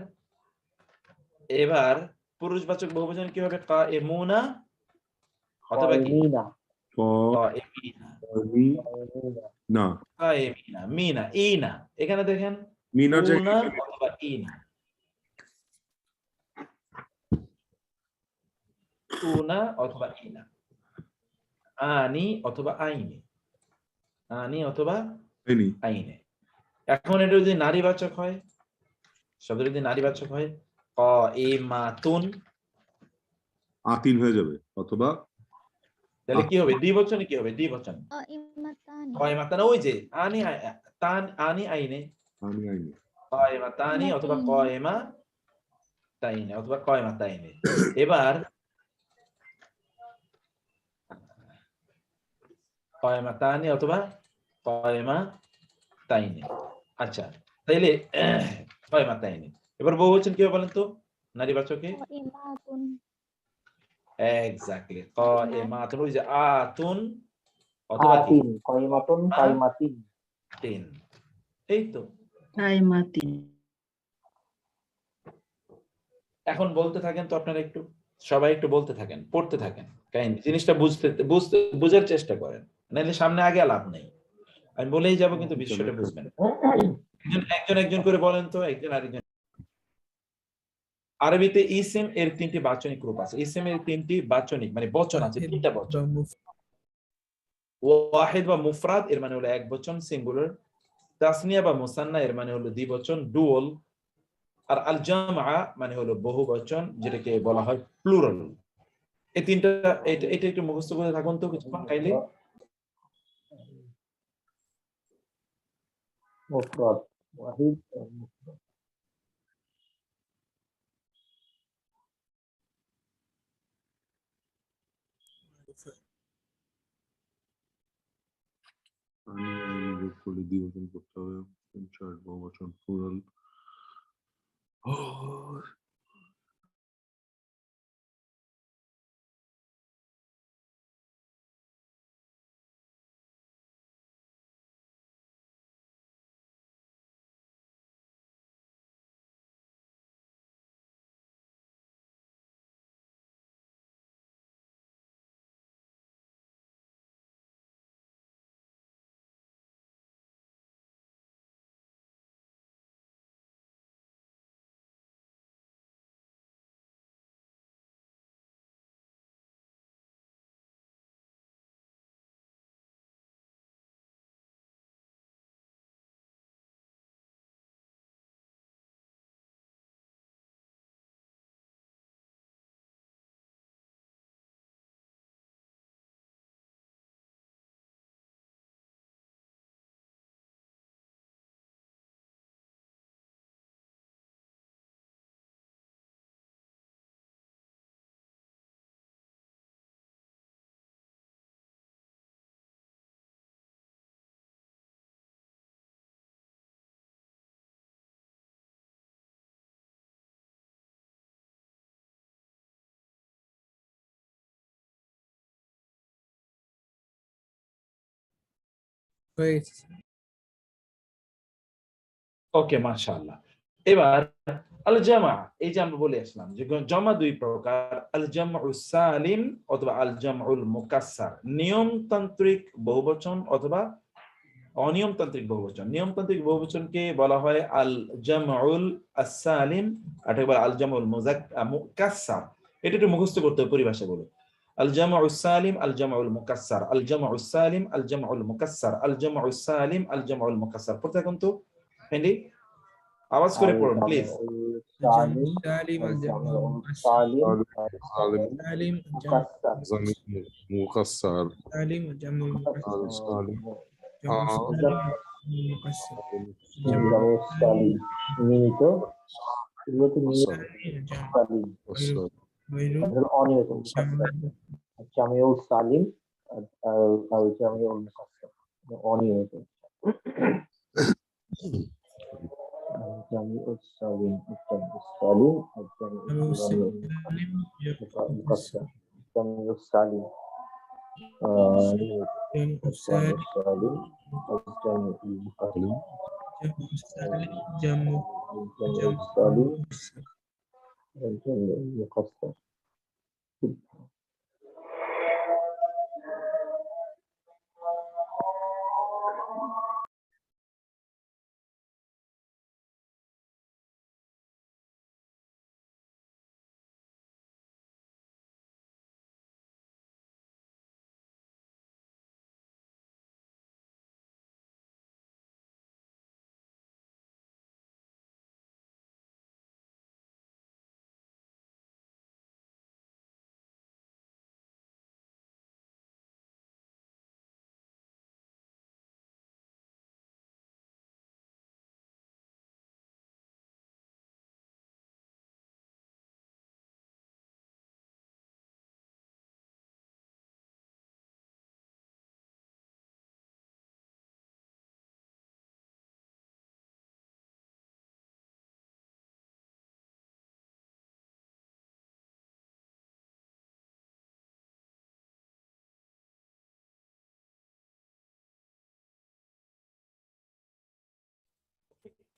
এবার পুরুষবাচক বহুবচন কি হবে? কায়েমুনা অথবা কি কায়েমিনা, কায়েমিনা, না কায়েমিনা, মিনা, ইনা। এখানে দেখেন মিনার উনা জায়গায় অথবা ইনা, উনা অথবা ইনা, আনি অথবা আইনে, আনি অথবা হয়নি। আইনে। এখন এটা যদি নারীবাচক হয়, শব্দ যদি নারীবাচক হয়, কাইমাতুন, আতিন হয়ে যাবে, অথবা তাহলে কি হবে? দ্বিবচনে কি হবে? দ্বিবচন কাইমাতানি কাইমাতান, ওই যে আনি আনি আইনে, আমি আইনি। কাইমাতানি অথবা কাইমা তাইনে অথবা কাইমাতাইনে। এবার কাইমাতানি অথবা কাইমা তাইনে। আচ্ছা, তাইলে কাইমাতাইনে। এবার বহুবচন কি হবে বলেন তো নারীবাচকে? কাইমাতুন এক্স্যাক্টলি, কাইমাতুন, ওই যে আতুন অথবা কি আতিন, কাইমাতুন, কাইমাতিন। তিন। এই তো। এখন বলতে থাকেন তো আপনারা, একটু সবাই একটু বলতে থাকেন, পড়তে থাকেন, কাহিনী জিনিসটা বুঝার চেষ্টা করেন, নাহলে সামনে আগে লাভ নেই। আমি বলেই যাব কিন্তু বিষয়টা বুঝবেন। একজন একজন করে বলেন তো, একজন আরেকজন। আরবিতে ইসিম এর 3টি বাচনিক রূপ আছে। ইসিম এর 3টি বাচনিক মানে বচন আছে, 3টা বচন। ওয়াহিদ বা মুফরাদ এর মানে হলো এক বচন সিঙ্গুলার, তাসনিয়া বা মুসান্না এর মানে হলো দ্বিবচন ডুয়াল, আর আল জামআ মানে হলো বহুবচন যেটাকে বলা হয় প্লুরাল। এই 3টা, এটা একটু মুখস্থ করে থাকুন তো কিছুক্ষণ কাইন্ডলি। মুফরাদ, ওয়াহিদ, মুফরাদ। আমি আইনি যোগ করে দ্বিবচন করতে হবে, ইনশাআল্লাহ বহুবচন প্লুরাল। ওকে, মাশাআল্লাহ। এবার আল জামা, এই যে আমরা বলে আসলাম যে জমা দুই প্রকার, আল জামউস সালিম অথবা আল জামউল মুকাসসার, নিয়মতান্ত্রিক বহুবচন অথবা অনিয়মতান্ত্রিক বহুবচন। নিয়মতান্ত্রিক বহুবচনকে বলা হয় আল জামউল আস-সালিম, আর একবার আল জামউল মুকাসসার। এটা একটু মুখস্থ করতে হবে পরিভাষাগুলো। আল জামউস সালিম, আল জামউল মুকাসসার, আল জামউস সালিম, আল জামউল মুকাসসার, আল জামউস সালিম, আল জামউল মুকাসসার। পড়তে থাকুন তো ফ্রেন্ডলি, আওয়াজ করে পড়ুন প্লিজ। সালিম, সালিম আল জামউ সালিম, সালিম মুকাসসার, জামিল মুকাসসার, সালিম জামউ সালিম মুকাসসার জামউ সালিম, নিয়মিত, এগুলোতে নিয়মিত সালিম, গৈরু অনিয়মিত মুকাসসার। জামিউল সালিম আর জামিউল মুকাসসার অনিয়মিত। জামিউল সালিম, জামিউল সালিম আর জামিউল মুকাসসার। জামিউল সালিম جمع سالم جمع السالم الجمع المكسر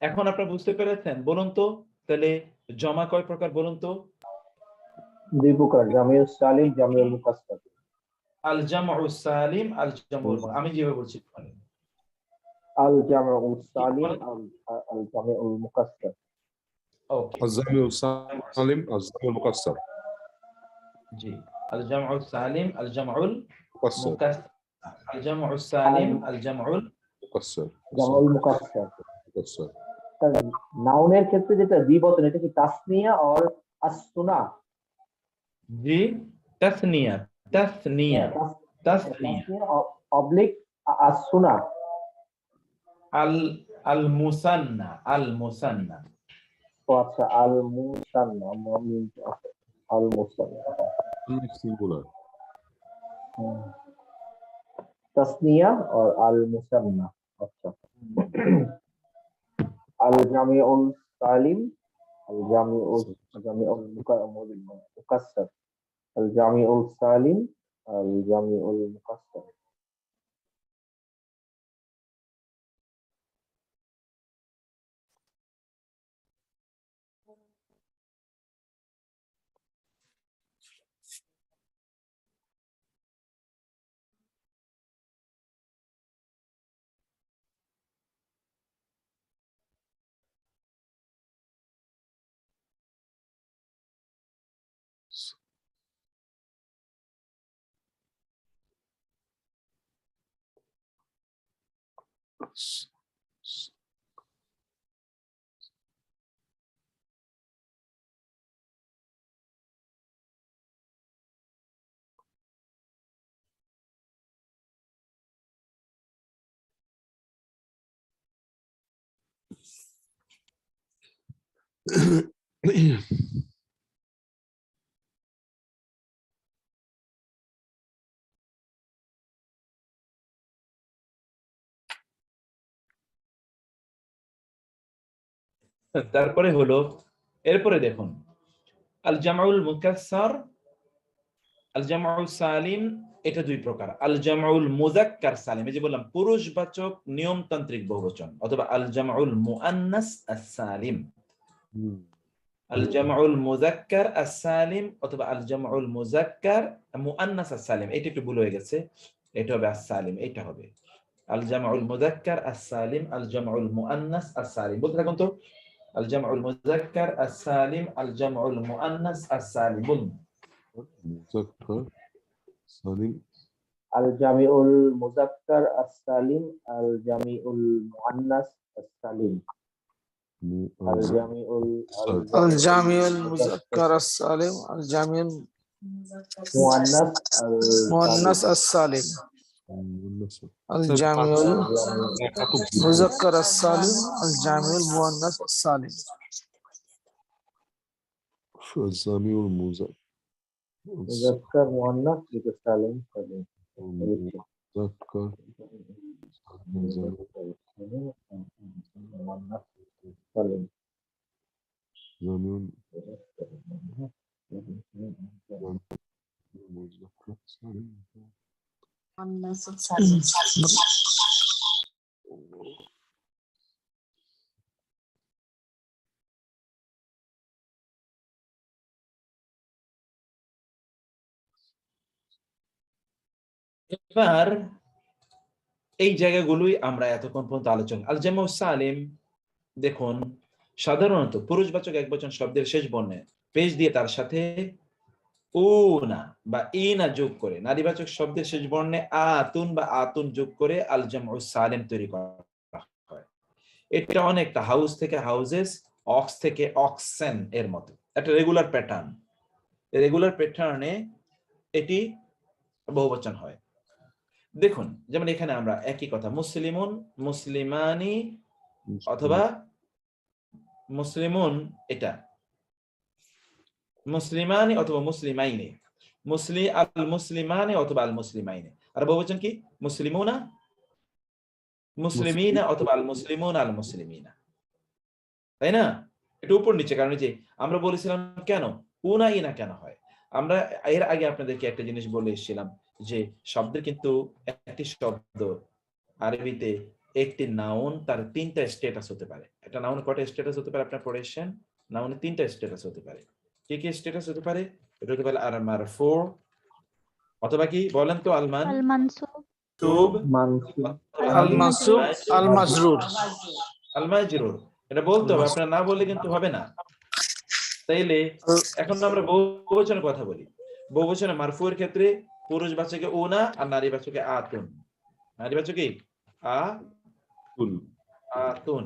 এখন আপনারা বুঝতে পেরেছেন? বলুন তো তাহলে জমা কয় প্রকার বলুন তো? দুই প্রকার, জামিউস সালিম, জামিউল মুকাসসার। আল জামউস সালিম, আল জামউল আমি যেভাবে বলছি আল জামিউস সালিম, আল জামিউল মুকাসসার। ওকে الجمع السالم الجمع المكسر জি আল জামউস সালিম আল জামউল مكسر মুকাসসার আল জামউস সালিম আল জামউল مكسر জামিউল মুকাসসার। مكسر নাউনের ক্ষেত্রে যেটা দ্বিবচন, এটা কি তাসনিয়া আর আসসুনা? জি তাসনিয়া তাসনিয়া তাসনিয়া তাসনিয়া অবলিক আসসুনা। আল আল মুসান্না আল মুসান্না ও আচ্ছা, আল মুসান্না, আল মুসান্না। singular तस्निया और अल मुसन्ना। अच्छा, अल जामिउल सालिम, अल जामिउल मुकस्सर, अल जामिउल सालिम, अल जामिउल मुकस्सर। তারপরে হলো এরপরে দেখুন আল জামউল মুকাসসার আল জামউল সালিম এটা দুই প্রকার। আল জামউল মুযাক্কার সালিম, এই যে বললাম পুরুষবাচক নিয়মতান্ত্রিক বহুবচন, অথবা আল জামউল মুআন্নাস আস-সালিম। আল জামউল মুযাক্কার আস-সালিম অথবা আল জামউল মুযাক্কার মুআন্নাস আস-সালিম, এটা একটু ভুল হয়ে গেছে, এটা হবে আস-সালিম, এটা হবে আল জামউল মুযাক্কার আস-সালিম, আল জামউল মুআন্নাস আস-সালিম। বলতে থাকুন তো, আল জামউল মুযাক্কার আস-সালিম, আল জামউল মুআন্নাস আস-সালিম। বলুন مذكر سالم अल जामिउल मुज़क्कर अस्सालिम, अल जामिउल मुअन्नस अस्सालिम, अल जामिउल الجامع المذكر السالم الجامع मुअन्नस المؤنث السالم الجامع المذكر السالم الجامع المؤنث السالم الجمع المذكر मुज़क्कर मुअन्नस सालिम सालिम। مذكر मुअन्नस सालिम। جمع مذكر سالم এবার এই জায়গাগুলোই আমরা এতক্ষণ পর্যন্ত আলোচনা। আল জামউ সালিম দেখুন, সাধারণত পুরুষবাচক একবচন শব্দের শেষ বর্ণে পেশ দিয়ে তার সাথে উনা বা ইনা যোগ করে নারীবাচক শব্দের শেষ বর্ণে আতুন বা আতুন যোগ করে আল জামউ সালিম তৈরি করা হয়। এটা অনেকটা হাউস থেকে হাউজেস, অক্স থেকে অক্সেন এর মতো একটা রেগুলার প্যাটার্ন। রেগুলার প্যাটার্নে এটি বহুবচন হয়। দেখুন যেমন এখানে আমরা একই কথা মুসলিমুন, মুসলিমানি অথবা মুসলিমুন, এটা মুসলিমানি অথবা মুসলিমাইনে, আল মুসলিমানি অথবা আল মুসলিমাইনে। আর বহুবচন কি? মুসলিমুনা, মুসলিমিনা অথবা আল মুসলিমুন আল মুসলিমিনা, তাই না? এটা উপর নিচে, কারণ যে আমরা বলেছিলাম কেন উনা ইনা কেন হয়। আমরা এর আগে আপনাদেরকে একটা জিনিস বলে এসেছিলাম যে শব্দের কিন্তু একটি শব্দ আরবিতে একটি নাউন তার তিনটা স্ট্যাটাস হতে পারে। একটা নাউন কয়টা স্ট্যাটাস হতে পারে আপনারা পড়েছেন? নাউনে তিনটা স্ট্যাটাস হতে পারে। কি কি স্ট্যাটাস হতে পারে? এটা হতে পারে আর মারফু অথবা কি বলেন তো, আলমান আল মানসুব, তুব, মানসুব, আল মানসুব, আল মাজরুর। আল মাজরুর। এটা বলতে হবে, আপনারা না বললে কিন্তু হবে না। তাইলে এখন আমরা বহুবচনের কথা বলি। বহুবচনে মারফুয়ের ক্ষেত্রে পুরুষবাচকে উনা আর নারীবাচকে আতুন। নারীবাচকে আতুন, আতুন।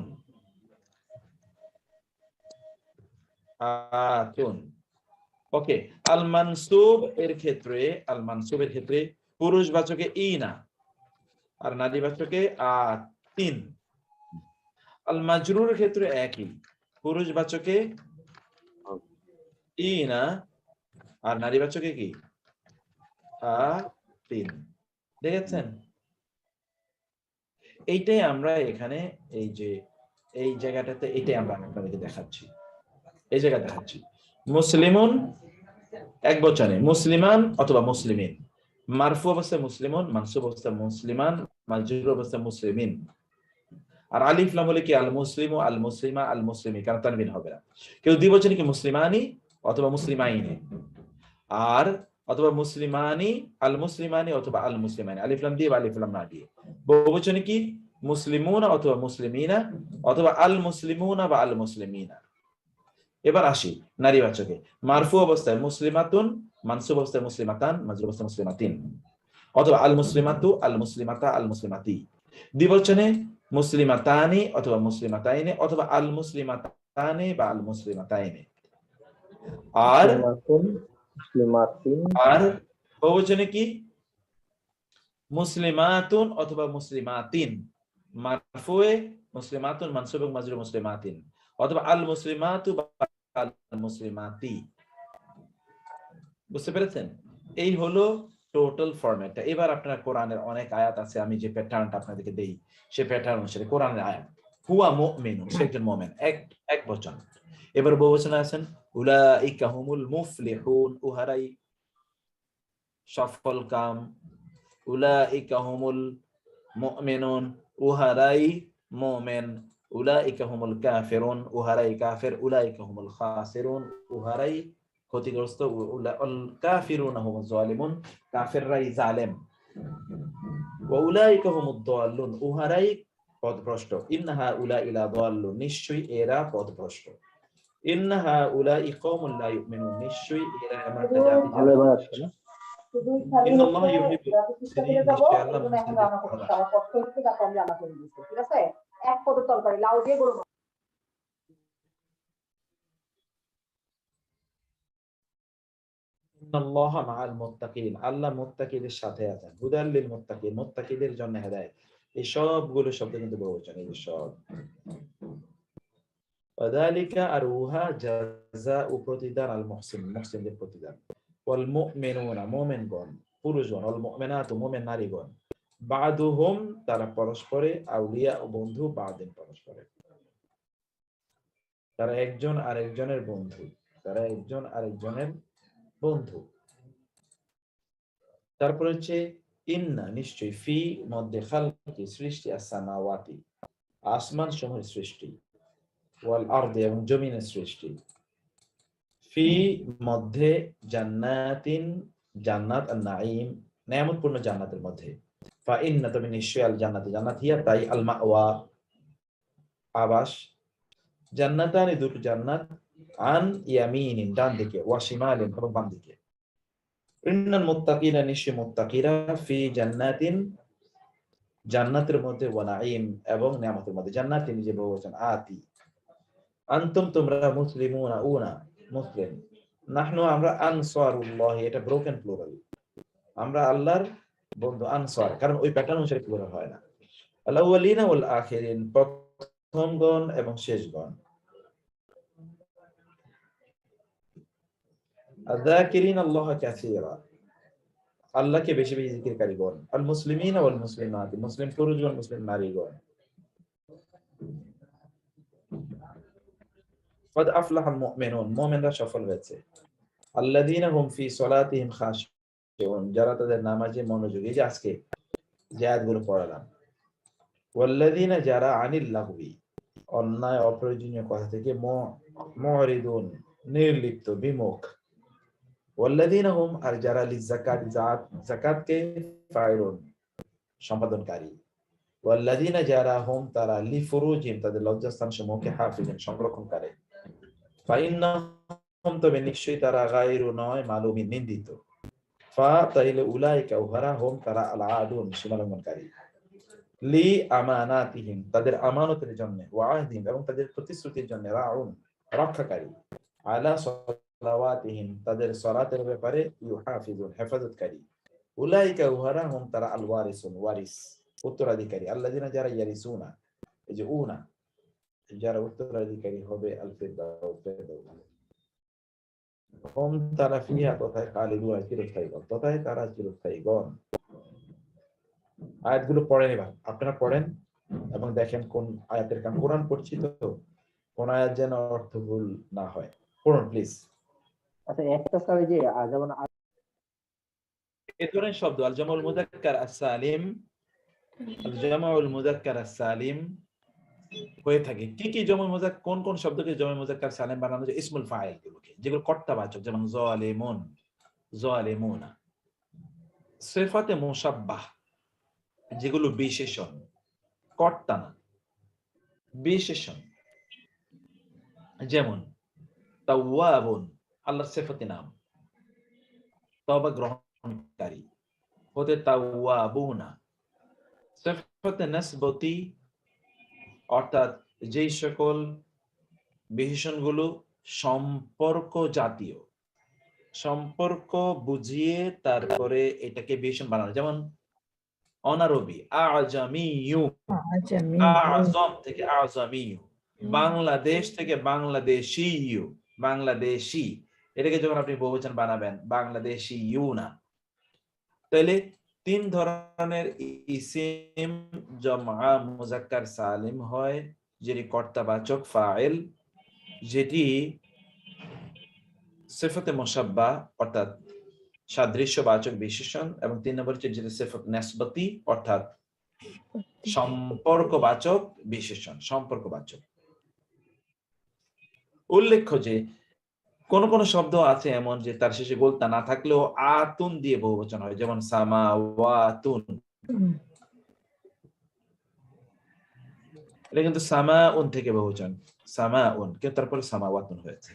ওকে। আল মানসুব এর ক্ষেত্রে, আল মানসুবের ক্ষেত্রে পুরুষবাচকে ইনা আর নারীবাচকে আতিন। আল মাজরুরের ক্ষেত্রে একই, পুরুষবাচকে ইনা আর নারীবাচকে কি আতিন। দেখেছেন? এইটাই আমরা এখানে এই যে এই জায়গাটাতে এটাই আমরা আপনাদেরকে দেখাচ্ছি। এই জায়গা দেখাচ্ছি মুসলিমুন এক বচনে, মুসলিমান অথবা মুসলিমিন, মারফু অবস্থায় মুসলিমুন, মানসুব অবস্থায় মুসলিমান, মাজরুর অবস্থায় মুসলিমিন। আর আলিফ লাম হলে কি আল মুসলিমু, আল মুসলিমা, আল মুসলিমি, কারণ তানবিন হবে না। কেউ দ্বিবচনে কি মুসলিমানি অথবা মুসলিমাইনে, আর অথবা মুসলিমানি, আল মুসলিমানি অথবা আল মুসলিমানি, আলিফ লাম দিয়ে বা আলিফ লাম না দিয়ে। বহুবচনে কি মুসলিমুনা অথবা মুসলিমিনা অথবা আল মুসলিমুনা বা আল মুসলিমিনা। এবার আসি নারীবাচকে, মারফু অবস্থায় মুসলিমাতুন, মানসুব অবস্থায় মুসলিমাতান, মাজরুর অবস্থায় মুসলিমাতিন, অথবা আল মুসলিমাতু, আল মুসলিমাতা, আল মুসলিমাতি। দ্বিবচনে মুসলিমাতানি অথবা মুসলিমাতাইনে অথবা আল মুসলিমাতানে বা আল মুসলিমাতাইনে। আর মুসলিমাতিন, আর বহুবচনে কি মুসলিমাতুন অথবা মুসলিমাতিন, মারফুয়ে মুসলিমাতুন, মানসুব এবং মাজরুর মুসলিমাতিন, অথবা আল মুসলিমাতু বা আল মুসলিমাতি। বুঝতে পেরেছেন? এই হলো টোটাল ফরম্যাটটা। এবার আপনারা কোরআনের অনেক আয়াত আছে, আমি যে প্যাটার্নটা আপনাদেরকে দেই সে প্যাটার্ন অনুসারে কোরআনের আয়াত। হুয়া মুমিনুন, সে একজন মুমিন, এক বচন। এবার বহুবচনে আছেন উলাইকা হুমুল মুফলিহুন, উহারাই সফল কাম। উলাইকা হুমুল মুমিনুন, উহারাই মুমিন। উলাইকা হুমুল কাফিরুন, উহারাই কাফির। উলাইকা হুমুল খাসিরুন, উহারাই ক্ষতিগ্রস্ত। উল কাফিরুনা হুমুজ জালিমুন, কাফিররাই জালেম। ওয়া উলাইকা হুমুদ দাল্লুন, উহারাই পথভ্রষ্ট। ইন্নাহা উলাইলা দাল্লুন, নিশ্চয়ই এরা পথভ্রষ্ট। ইন্নাহা উলাই কওমুন লা ইউমিনুন, নিশ্চয়ই এরা এমন একটা জাতি ভালো যারা এবার আসছে না? ইন্নাল্লাহা ইউহিব্বুল মুহসিনিন, নিশ্চয়ই আল্লাহ মুহসিনদের ভালোবাসেন। ইন্নাল্লাহা মাআল মুত্তাকিন, আল্লাহ মুত্তাকিদের সাথে আছেন। হুদাল লিল মুত্তাকিন, মুত্তাকিদের জন্য হেদায়েত। এই সবগুলো শব্দ কিন্তু বহুবচন, এই সব। ওয়াযালিকা, আর উহা জাযাউ প্রতিদান, আল মুহসিন, মুহসিনদের প্রতিদান। ওয়াল মুমিনুনা, মুমিনগণ পুরুষগণ, ওয়াল মুমিনাতু, মুমিন নারীগণ, বাদুহুম তারা পরস্পরে, আউলিয়া ও বন্ধু, বাদিন পরস্পরে, তারা একজন আরেকজনের বন্ধু, তারা একজন আরেকজনের বন্ধু। তারপর হচ্ছে ইন্না নিশ্চয়ই ফি মধ্যে খালকি সৃষ্টি আস-সামাওয়াতি আসমান সমূহের সৃষ্টি ওয়াল আরদি এবং জমিনের সৃষ্টি ফি মধ্যে জান্নাতিন জান্নাত আর নাঈম নেয়ামতপূর্ণ জান্নাতের মধ্যে ফা ইন্না তবে নিশ্চয়ই আল জান্নাতি জান্নাত হিয়া তাই আল মাওয়া আবাস জান্নাতানি দুটো জান্নাত আন ইয়ামিনিন ডান দিকে ওয়া শিমালিন এবং বাম দিকে ইন্নাল মুত্তাকিনা নিশ্চয়ই মুত্তাকিরা ফি জান্নাতিন জান্নাতের মধ্যে ওয়া নাঈম এবং নিয়ামতের মধ্যে জান্নাতিন যে বহুবচন আতি আনতুম তোমরা মুসলিমুনা উনা মুসলিম নাহনু আমরা আনসারুল্লাহ এটা ব্রোকেন প্লুরাল আমরা আল্লাহর বন্ধু আনসার কারণ ওই প্যাটার্ন অনুসারে প্লুরাল হয় না আল আউয়ালিনা ওয়াল আখিরিন প্রথমগণ এবং শেষগণ আযাকিরিন আল্লাহ কাসীরা আল্লাহকে বেশি বেশি জিকিরকারীগণ আল মুসলিমিনা ওয়াল মুসলিমাত মুসলিম পুরুষগণ মুসলিম নারীগণ قد أفلح المؤمنون মুমিনরা সফল হয়েছে আল্লাযীনা হুম ফি সলাতিহিম খাশিউন যারা তাদের নামাজে মনোযোগী যে আজকে যে আয়াতগুলো পড়ালাম ওয়াল্লাযীনা যারা আনিল লাগবি অন্যায় অপ্রয়োজনীয় কথা থেকে মুরিদুন নির্লিপ্ত বিমুখ ওয়াল্লাযীনা হুম আর যারা লিযাকাতি যাকাতকে ফাইলুন সম্পাদনকারী ওয়াল্লাযীনা যারা হুম তারা লিফুরুজিহিম তাদের লজ্জাস্থান সমূহকে হাফিজুন সংরক্ষণকারী ফাইন্নাহুম তবে নিশ্চয়ই তারা গায়রু নয় মালুমিন নিন্দিত ফা তাইলে উলাইকা উহারা হুম তারা আল আদুন সীমালঙ্ঘনকারী লি আমানাতিহিম তাদের আমানতের জন্য ওয়া আহদিহিম এবং তাদের প্রতিশ্রুতির জন্য রাউন রক্ষাকারী আলা সালাওয়াতিহিম তাদের সালাতের ব্যাপারে ইউহাফিজুন হেফাজতকারী উলাইকা উহারা হুম তারা আল ওয়ারিসুন ওয়ারিস উত্তরাধিকারী আল্লাযীনা যারা ইয়ারিসুনা এই যে উনা যারা উত্তরাধিকারী হবে আল ফিরদাউস হুম তারা ফিহা তথায় খালিদুন চিরস্থায়ীগণ তথায় তারা চিরস্থায়ীগণ আয়াতগুলো পড়েন এবার আপনারা পড়েন এবং দেখেন কোন আয়াতের কারণ কোরআন পড়ছি তো কোন আয়াত যেন অর্থ ভুল না হয় পড়ুন প্লিজ আচ্ছা একটা স্যার যে যেমন এই ধরনের শব্দ আল জামাউল মুযাক্কার আস-সালিম আল জামাউল মুযাক্কার আস-সালিম হয়ে থাকে কি কি জামাউল মুযাক্কার কোন কোন শব্দকে জামাউল মুযাক্কার সালিম বানানো যায় ইসমুল ফাইল গুলোকে যেগুলো কর্তাবাচক যেমন যালিমুন যালিমুনা সিফাতে মুশাব্বাহ যেগুলো বিশেষণ কর্তা না বিশেষণ যেমন তাওয়াবুন আল্লাহর সিফাতে নাম তওবা গ্রহণকারী হতে তাওয়াবুনা সিফাতে নাসবতি অর্থাৎ যেই সকল বিশেষণগুলো সম্পর্ক জাতীয় সম্পর্ক বুঝিয়ে তারপরে এটাকে বিশেষণ বানানো যেমন অনারবি আজামিয়ু আযম থেকে আজামিয়ু বাংলাদেশ থেকে বাংলাদেশিয়ু বাংলাদেশি এটাকে যখন আপনি বহুবচন বানাবেন বাংলাদেশিয়ুনা তাহলে তিন ধরনের ইসিম জামআ মুযাক্কার সালিম হয় যেটি কর্তাবাচক ফাইল যেটি সিফাতে মুশাব্বাহ অর্থাৎ সাদৃশ্যবাচক বিশেষণ এবং তিন নম্বর হচ্ছে যেটা সিফাত নিসবতি অর্থাৎ সম্পর্কবাচক বিশেষণ সম্পর্কবাচক উল্লেখ্য যে কোন কোন শব্দ আছে এমন যে তার শেষে গোলতা না থাকলেও আতুন দিয়ে বহুবচন হয় যেমন সামাওয়াতুন এটা কিন্তু সামাউন থেকে বহুবচন সামাউন কিন্তু তারপরে সামাওয়াতুন হয়েছে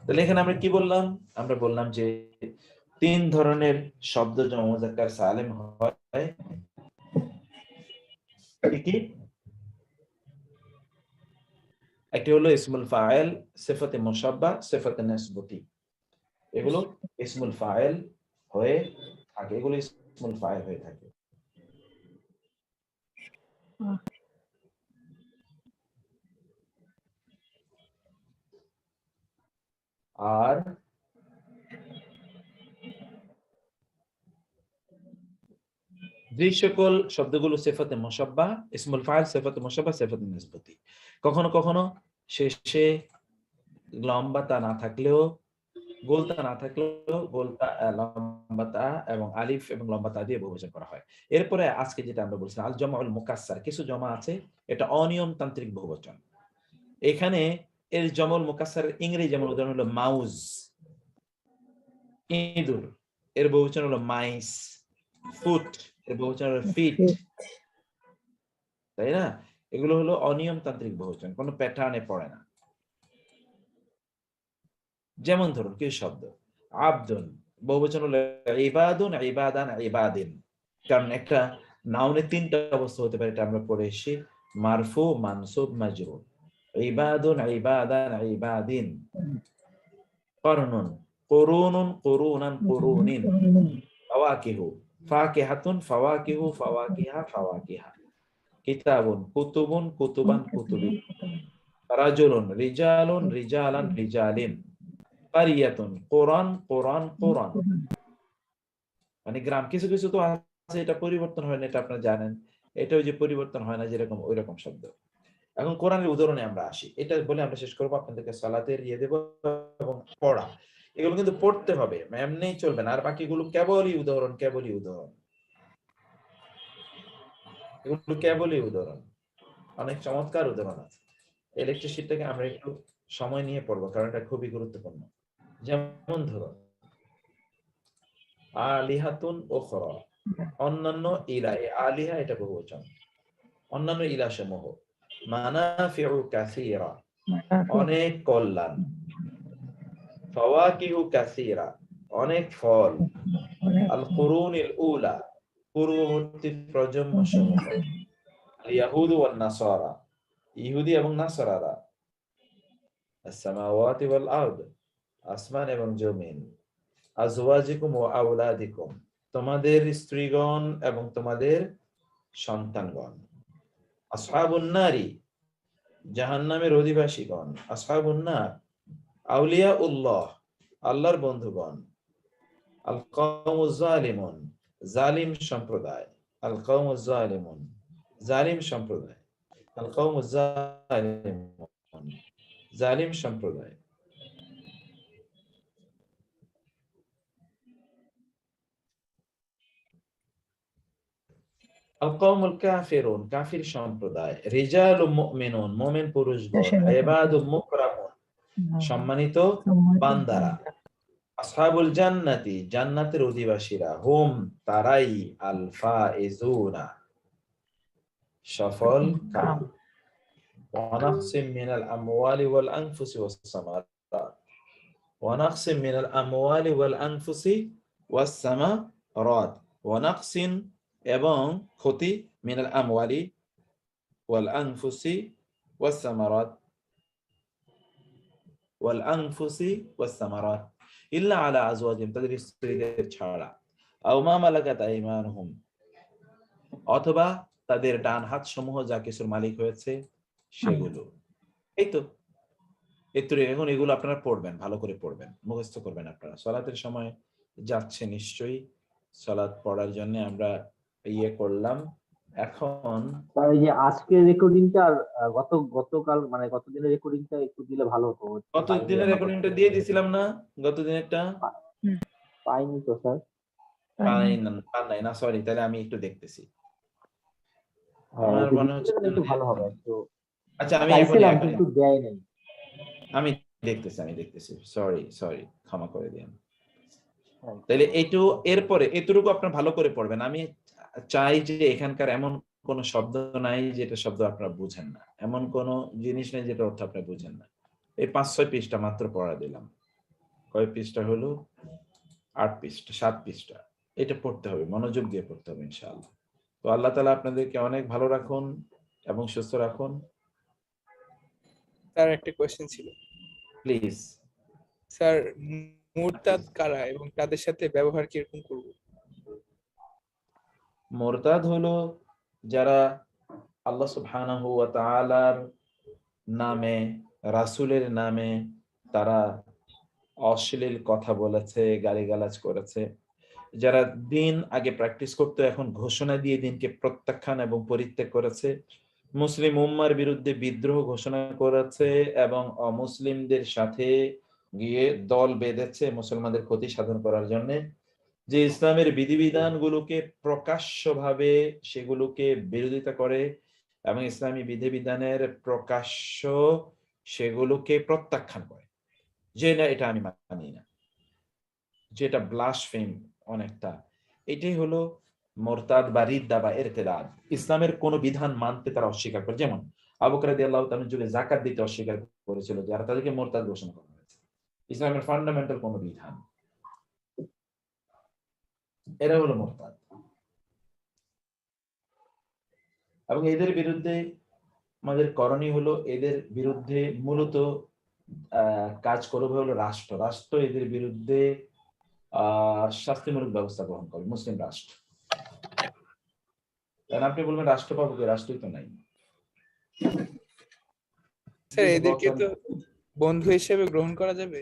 তাহলে এখানে আমরা কি বললাম আমরা বললাম যে তিন ধরনের শব্দ জামা মুযাক্কার সালিম হয় কি একটি হলো ইসমুল ফাইল সিফাতে মুশাব্বাহ সিফাতে নিসবতি এগুলো ইসমুল ফাইল হয়ে থাকে এগুলো ইসমুল ফাইল হয়ে থাকে আর যে সকল শব্দগুলো সিফাতে মুশাব্বাহ ইসমুল ফাইল সিফাতে মুশাব্বাহ সিফাতে নিসবতি কখনো কখনো শেষে লম্বা তা না থাকলেও গোলতা না থাকলেও গোলতা লম্বা তা এবং আলিফ এবং লম্বা তা দিয়ে বহুবচন করা হয়। এরপরে আজকে যেটা আমরা বলছিলাম আল জামাউল মুকাসসার, কিছু জমা আছে এটা অনিয়মতান্ত্রিক বহুবচন। এখানে এর জমল মুকাসসারের ইংরেজি যেমন উদাহরণ হলো মাউস, ইঁদুর, এর বহুবচন হলো মাইস। ফুট, এর বহুবচন হলো ফিট, তাই না? এগুলো হলো অনিয়মতান্ত্রিক বহুবচন, কোনো প্যাটার্নে পড়ে না। যেমন ধরুন কিছু শব্দ, আবদুন বহুবচন হলো ইবাদুন, ইবাদান, ইবাদিন। কারণ একটা নাউনের তিনটা অবস্থা হতে পারে, এটা আমরা পড়ে এসেছি, মারফু, মানসুব, মাজরুর। ইবাদুন, ইবাদান, ইবাদিন। করনুন, কুরুনুন, কুরুনান, কুরুনিন। ফাওয়াকিহু, ফাকিহাতুন, ফাওয়াকিহু, ফাওয়াকিহা, ফাওয়াকিহা। কিতাবুন, কুতুবুন, কুতুবান, কুতুবিন। রাজুলুন, রিজালুন, রিজালান, রিজালিন। কারিয়াতুন, কোরআন, কোরআন, কোরআন। মানে গ্রাম কিছু কিছু তো আছে এটা পরিবর্তন হয় না, এটা আপনারা জানেন। এটা ওই যে পরিবর্তন হয় না যেরকম ওই রকম শব্দ। এখন কোরআনের উদাহরণে আমরা আসি, এটা বলে আমরা শেষ করবো, আপনাদেরকে সালাতের দেবো এবং পড়া, এগুলো কিন্তু পড়তে হবে, এমনি চলবে না। আর বাকিগুলো কেবলই উদাহরণ, কেবলই উদাহরণ, এগুলো কেবলই উদাহরণ। অনেক চমৎকার উদাহরণ আছে। এই লেকচার শিটটাকে আমরা একটু সময় নিয়ে পড়বো, কারণ এটা খুবই গুরুত্বপূর্ণ। যেমন ধরুন আলিহাতুন উখরা, অন্যান্য ইলা, আলিহা এটা বহুবচন, অন্যান্য ইলা সমূহ। মানাফিউ কাসীরা, অনেক কল্যাণ। ফাওয়াকিহু কাসীরা, অনেক ফল। আল কুরুনিল উলা, পূর্ববর্তী প্রজন্ম সমূহ। ইয়াহুদু ওয়ান নাসারা, ইহুদি এবং নাসারারা। আস-সামাওয়াতি ওয়াল আরদ, আসমান এবং জমিন। আজওয়াজিকুম ওয়া আওলাদিকুম, তোমাদের স্ত্রীগণ এবং তোমাদের সন্তানগণ। আসহাবুন নারি, জাহান্নামের অধিবাসীগণ। আসহাবুন নার, আউলিয়াউল্লাহ, আল্লাহর বন্ধুগণ। আল কওমুজ জালিমুন, জালিম সম্প্রদায়। আল কওমুজ জালিমুন, জালিম সম্প্রদায়। আল কওমুজ জালিমুন, জালিম সম্প্রদায়। আল কওমুল কাফিরুন, কাফির সম্প্রদায়। রিজালুম মুমিনুন, মুমিন পুরুষগণ। ইবাদুম মুকরামুন, সম্মানিত বান্দারা। আসহাবুল জান্নাতি, জান্নাতের অধিবাসীরা। হুম, তারাই। আল ফাইজুনা, সফল কাম। ওয়া নাকসিম মিনাল আমওয়ালি ওয়াল আনফুসি ওয়াস সামারাত, ওয়া নাকসিম মিনাল আমওয়ালি ওয়াল আনফুসি ওয়াস সামারাত। ওয়া নাকসিন, এবং ক্ষতি, মিনাল আমওয়ালি ওয়াল আনফুসি ওয়াস সামারাত, ওয়াল আনফুসি ওয়াস সামারাত ইল্লা আলা আজওয়াজিহিম, তাদের স্ত্রীদের ছাড়া। আও মা মালাকাত আইমানুহুম, অথবা তাদের ডান হাত সমূহ যা কিছুর মালিক হয়েছে সেগুলো। এই তো এখন এগুলো আপনারা পড়বেন, ভালো করে পড়বেন, মুখস্থ করবেন। আপনারা সালাতের সময় যাচ্ছে নিশ্চয়ই, সালাত পড়ার জন্য আমরা করলাম। এখন স্যার এই যে আজকের রেকর্ডিংটা আর গতকাল মানে গতদিনের রেকর্ডিংটা একটু দিলে ভালো হতো। গত দিনের রেকর্ডিংটা দিয়ে দিছিলাম না? গত দিনেরটা পাইনি তো স্যার। পান নাই না, সরি। তাহলে আমি একটু দেখতেছি। হ্যাঁ, আমার একটু মনে হচ্ছে দিলে একটু ভালো হবে একটু। আচ্ছা, আমি চাইছিলাম কিন্তু দেয় নাই। আমি দেখতেছি। সরি, ক্ষমা করে দিন। হ্যাঁ, তাহলে এইটু, এরপরে এতটুকু আপনার ভালো করে পড়বেন। আমি চাই যে এখানকার এমন কোন শব্দ নাই যেটা শব্দ আপনারা বুঝেন না, এমন কোন জিনিস নেই যেটা অর্থ আপনারা বুঝেন না। এই 5-6 পৃষ্ঠা মাত্র পড়া দিলাম। কয় পৃষ্ঠা হলো? 8 পৃষ্ঠা, 7 পৃষ্ঠা। এটা পড়তে হবে, মনোযোগ দিয়ে পড়তে হবে ইনশাআল্লাহ। তো আল্লাহ তাআলা আপনাদেরকে অনেক ভালো রাখুন এবং সুস্থ রাখুন। স্যার একটা কোয়েশ্চেন ছিল। প্লিজ। স্যার মুরতাদ কারা এবং তাদের সাথে ব্যবহার কিরকম করব? মুরতাদ হলো যারা আল্লাহ সুবহানাহু ওয়া তাআলার নামে, রাসূলের নামে তারা অশ্লীল কথা বলেছে, গালিগালাজ করেছে। যারা দিন আগে প্র্যাকটিস করতো, এখন ঘোষণা দিয়ে দিনকে প্রত্যাখ্যান এবং পরিত্যাগ করেছে। মুসলিম উম্মার বিরুদ্ধে বিদ্রোহ ঘোষণা করেছে এবং অমুসলিমদের সাথে গিয়ে দল বেঁধেছে মুসলমানদের ক্ষতি সাধন করার জন্য, যে ইসলামের বিধিবিধানগুলোকে প্রকাশ্যভাবে সেগুলোকে বিরোধিতা করে এবং ইসলামী বিধিবিধানের প্রকাশ্য সেগুলোকে প্রত্যাখ্যান করে, যে না এটা আমি মানি না, যেটা ব্লাসফেম অনেকটা। এটাই হলো মোরতাদ বা রিদ্দা বা ইরতিদাদ। ইসলামের কোন বিধান মানতে তারা অস্বীকার করে, যেমন আবু বকর রাদিয়াল্লাহু তাআলার যুগে যাকাত দিতে অস্বীকার করেছিল যারা, তাদেরকে মোরতাদ ঘোষণা করা হয়েছে। ইসলামের ফান্ডামেন্টাল কোন বিধান, এরা হলো মোরতাদ। এবং এদের বিরুদ্ধে আমাদের করণীয় হলো, এদের বিরুদ্ধে মূলত কাজ করবে হলো রাষ্ট্র। রাষ্ট্র এদের বিরুদ্ধে শাস্তিমূলক ব্যবস্থা গ্রহণ করে, মুসলিম রাষ্ট্র। কারণ আপনি বলবেন রাষ্ট্র পাবো কি, রাষ্ট্রই তো নাই। স্যার এদেরকে তো বন্ধু হিসেবে গ্রহণ করা যাবে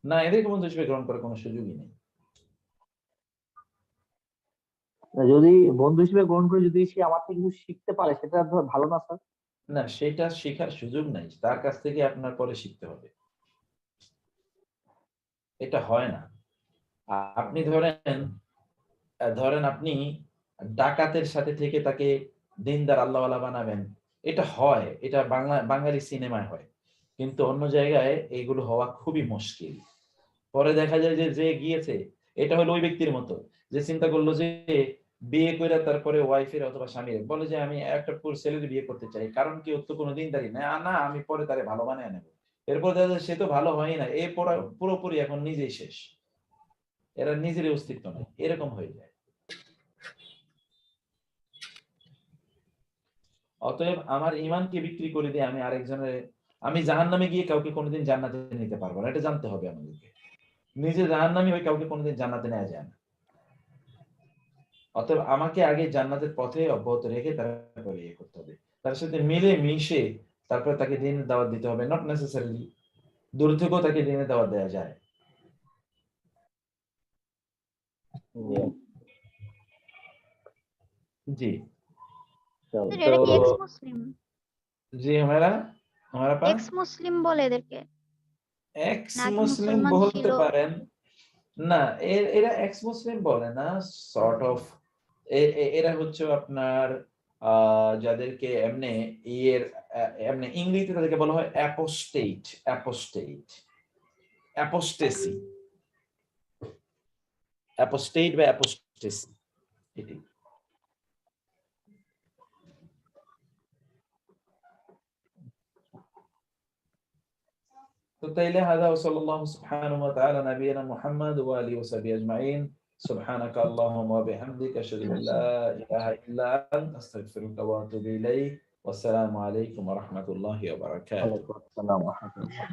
না, এদেরকে বন্ধু হিসেবে গ্রহণ করার কোনো সুযোগই নেই। যদি বন্ধু হিসেবে গ্রহণ করে যদি সে আমার থেকে কিছু শিখতে পারে, সেটা তো ভালো না স্যার? না, সেটা শেখার সুযোগ নাই, তার কাছ থেকে আপনার পরে শিখতে হবে, এটা হয় না। আপনি ধরেন আপনি ডাকাতের সাথে থেকে তাকে দিনদার আল্লাহওয়ালা বানাবেন, এটা হয়, এটা বাঙালি সিনেমায় হয়, কিন্তু অন্য জায়গায় এইগুলো হওয়া খুবই মুশকিল। পরে দেখা যায় যে গিয়েছে, এটা হলো ওই ব্যক্তির মতো যে চিন্তা করলো যে বিয়ে করে তারপরে ওয়াইফের অথবা স্বামীর বলে যে আমি একটা ছেলেকে বিয়ে করতে চাই, কারণ কি ওর তো কোনো দিনদারি না, না আমি পরে তারে ভালো বানিয়ে নেবো। এরপর দেখা যায় সে তো ভালো হয় না, পুরোপুরি এখন নিজেই শেষ, এরা নিজেরই অস্তিত্ব নাই, এরকম হয়ে যায়। অতএব আমার ইমানকে বিক্রি করে দিয়ে আমি জাহান্নামে গিয়ে কাউকে কোনোদিন জান্নাতে নিতে পারবো না, এটা জানতে হবে আমাদেরকে। নিজে জাহান্নামী হয়ে কাউকে কোনোদিন জান্নাতে নেওয়া যায় না। অতএব আমাকে আগে জান্নাতের পথে অব্যাহত রেখে তারপরে ইয়ে করতে হবে, তার সাথে মিলে মিশে তারপরে তাকে দিনের দাওয়াত দিতে হবে। নট নেসেসারিলি দূর থেকেও তাকে দিনের দাওয়াত দেওয়া যায়। জি স্যার এরা কি এক্স মুসলিম? জি हमारा पास এক্স মুসলিম বলে এদেরকে, এক্স নাকি মুসলিম মুসলমান বলতে ছিল? পারেন না, এরা এক্স মুসলিম বলে না, সর্ট অফ। এরা হচ্ছে আপনার যাদেরকে এমনি এমনি ইংরেজিতে তাদেরকে বলা হয় অ্যাপোস্টেসি বা অ্যাপোস্টেসি। এটি তো তাইলে হাদা ওয়াসাল্লাল্লাহু সুবহানাহু ওয়া তাআলা নবিয়ানা মুহাম্মদ ওয়া আলিহি ওয়া সাহবিহি আজমাইন। সুবহানাকা আল্লাহুম্মা ওয়া বিহামদিকা আশহাদু আল লা ইলাহা ইল্লা আনতা আস্তাগফিরুকা ওয়া আতুবু ইলাইক। ওয়াসসালামু আলাইকুম ওয়া রাহমাতুল্লাহি ওয়া বারাকাতুহু। ওয়ালাইকুম আসসালাম ওয়া রাহমাতুল্লাহ।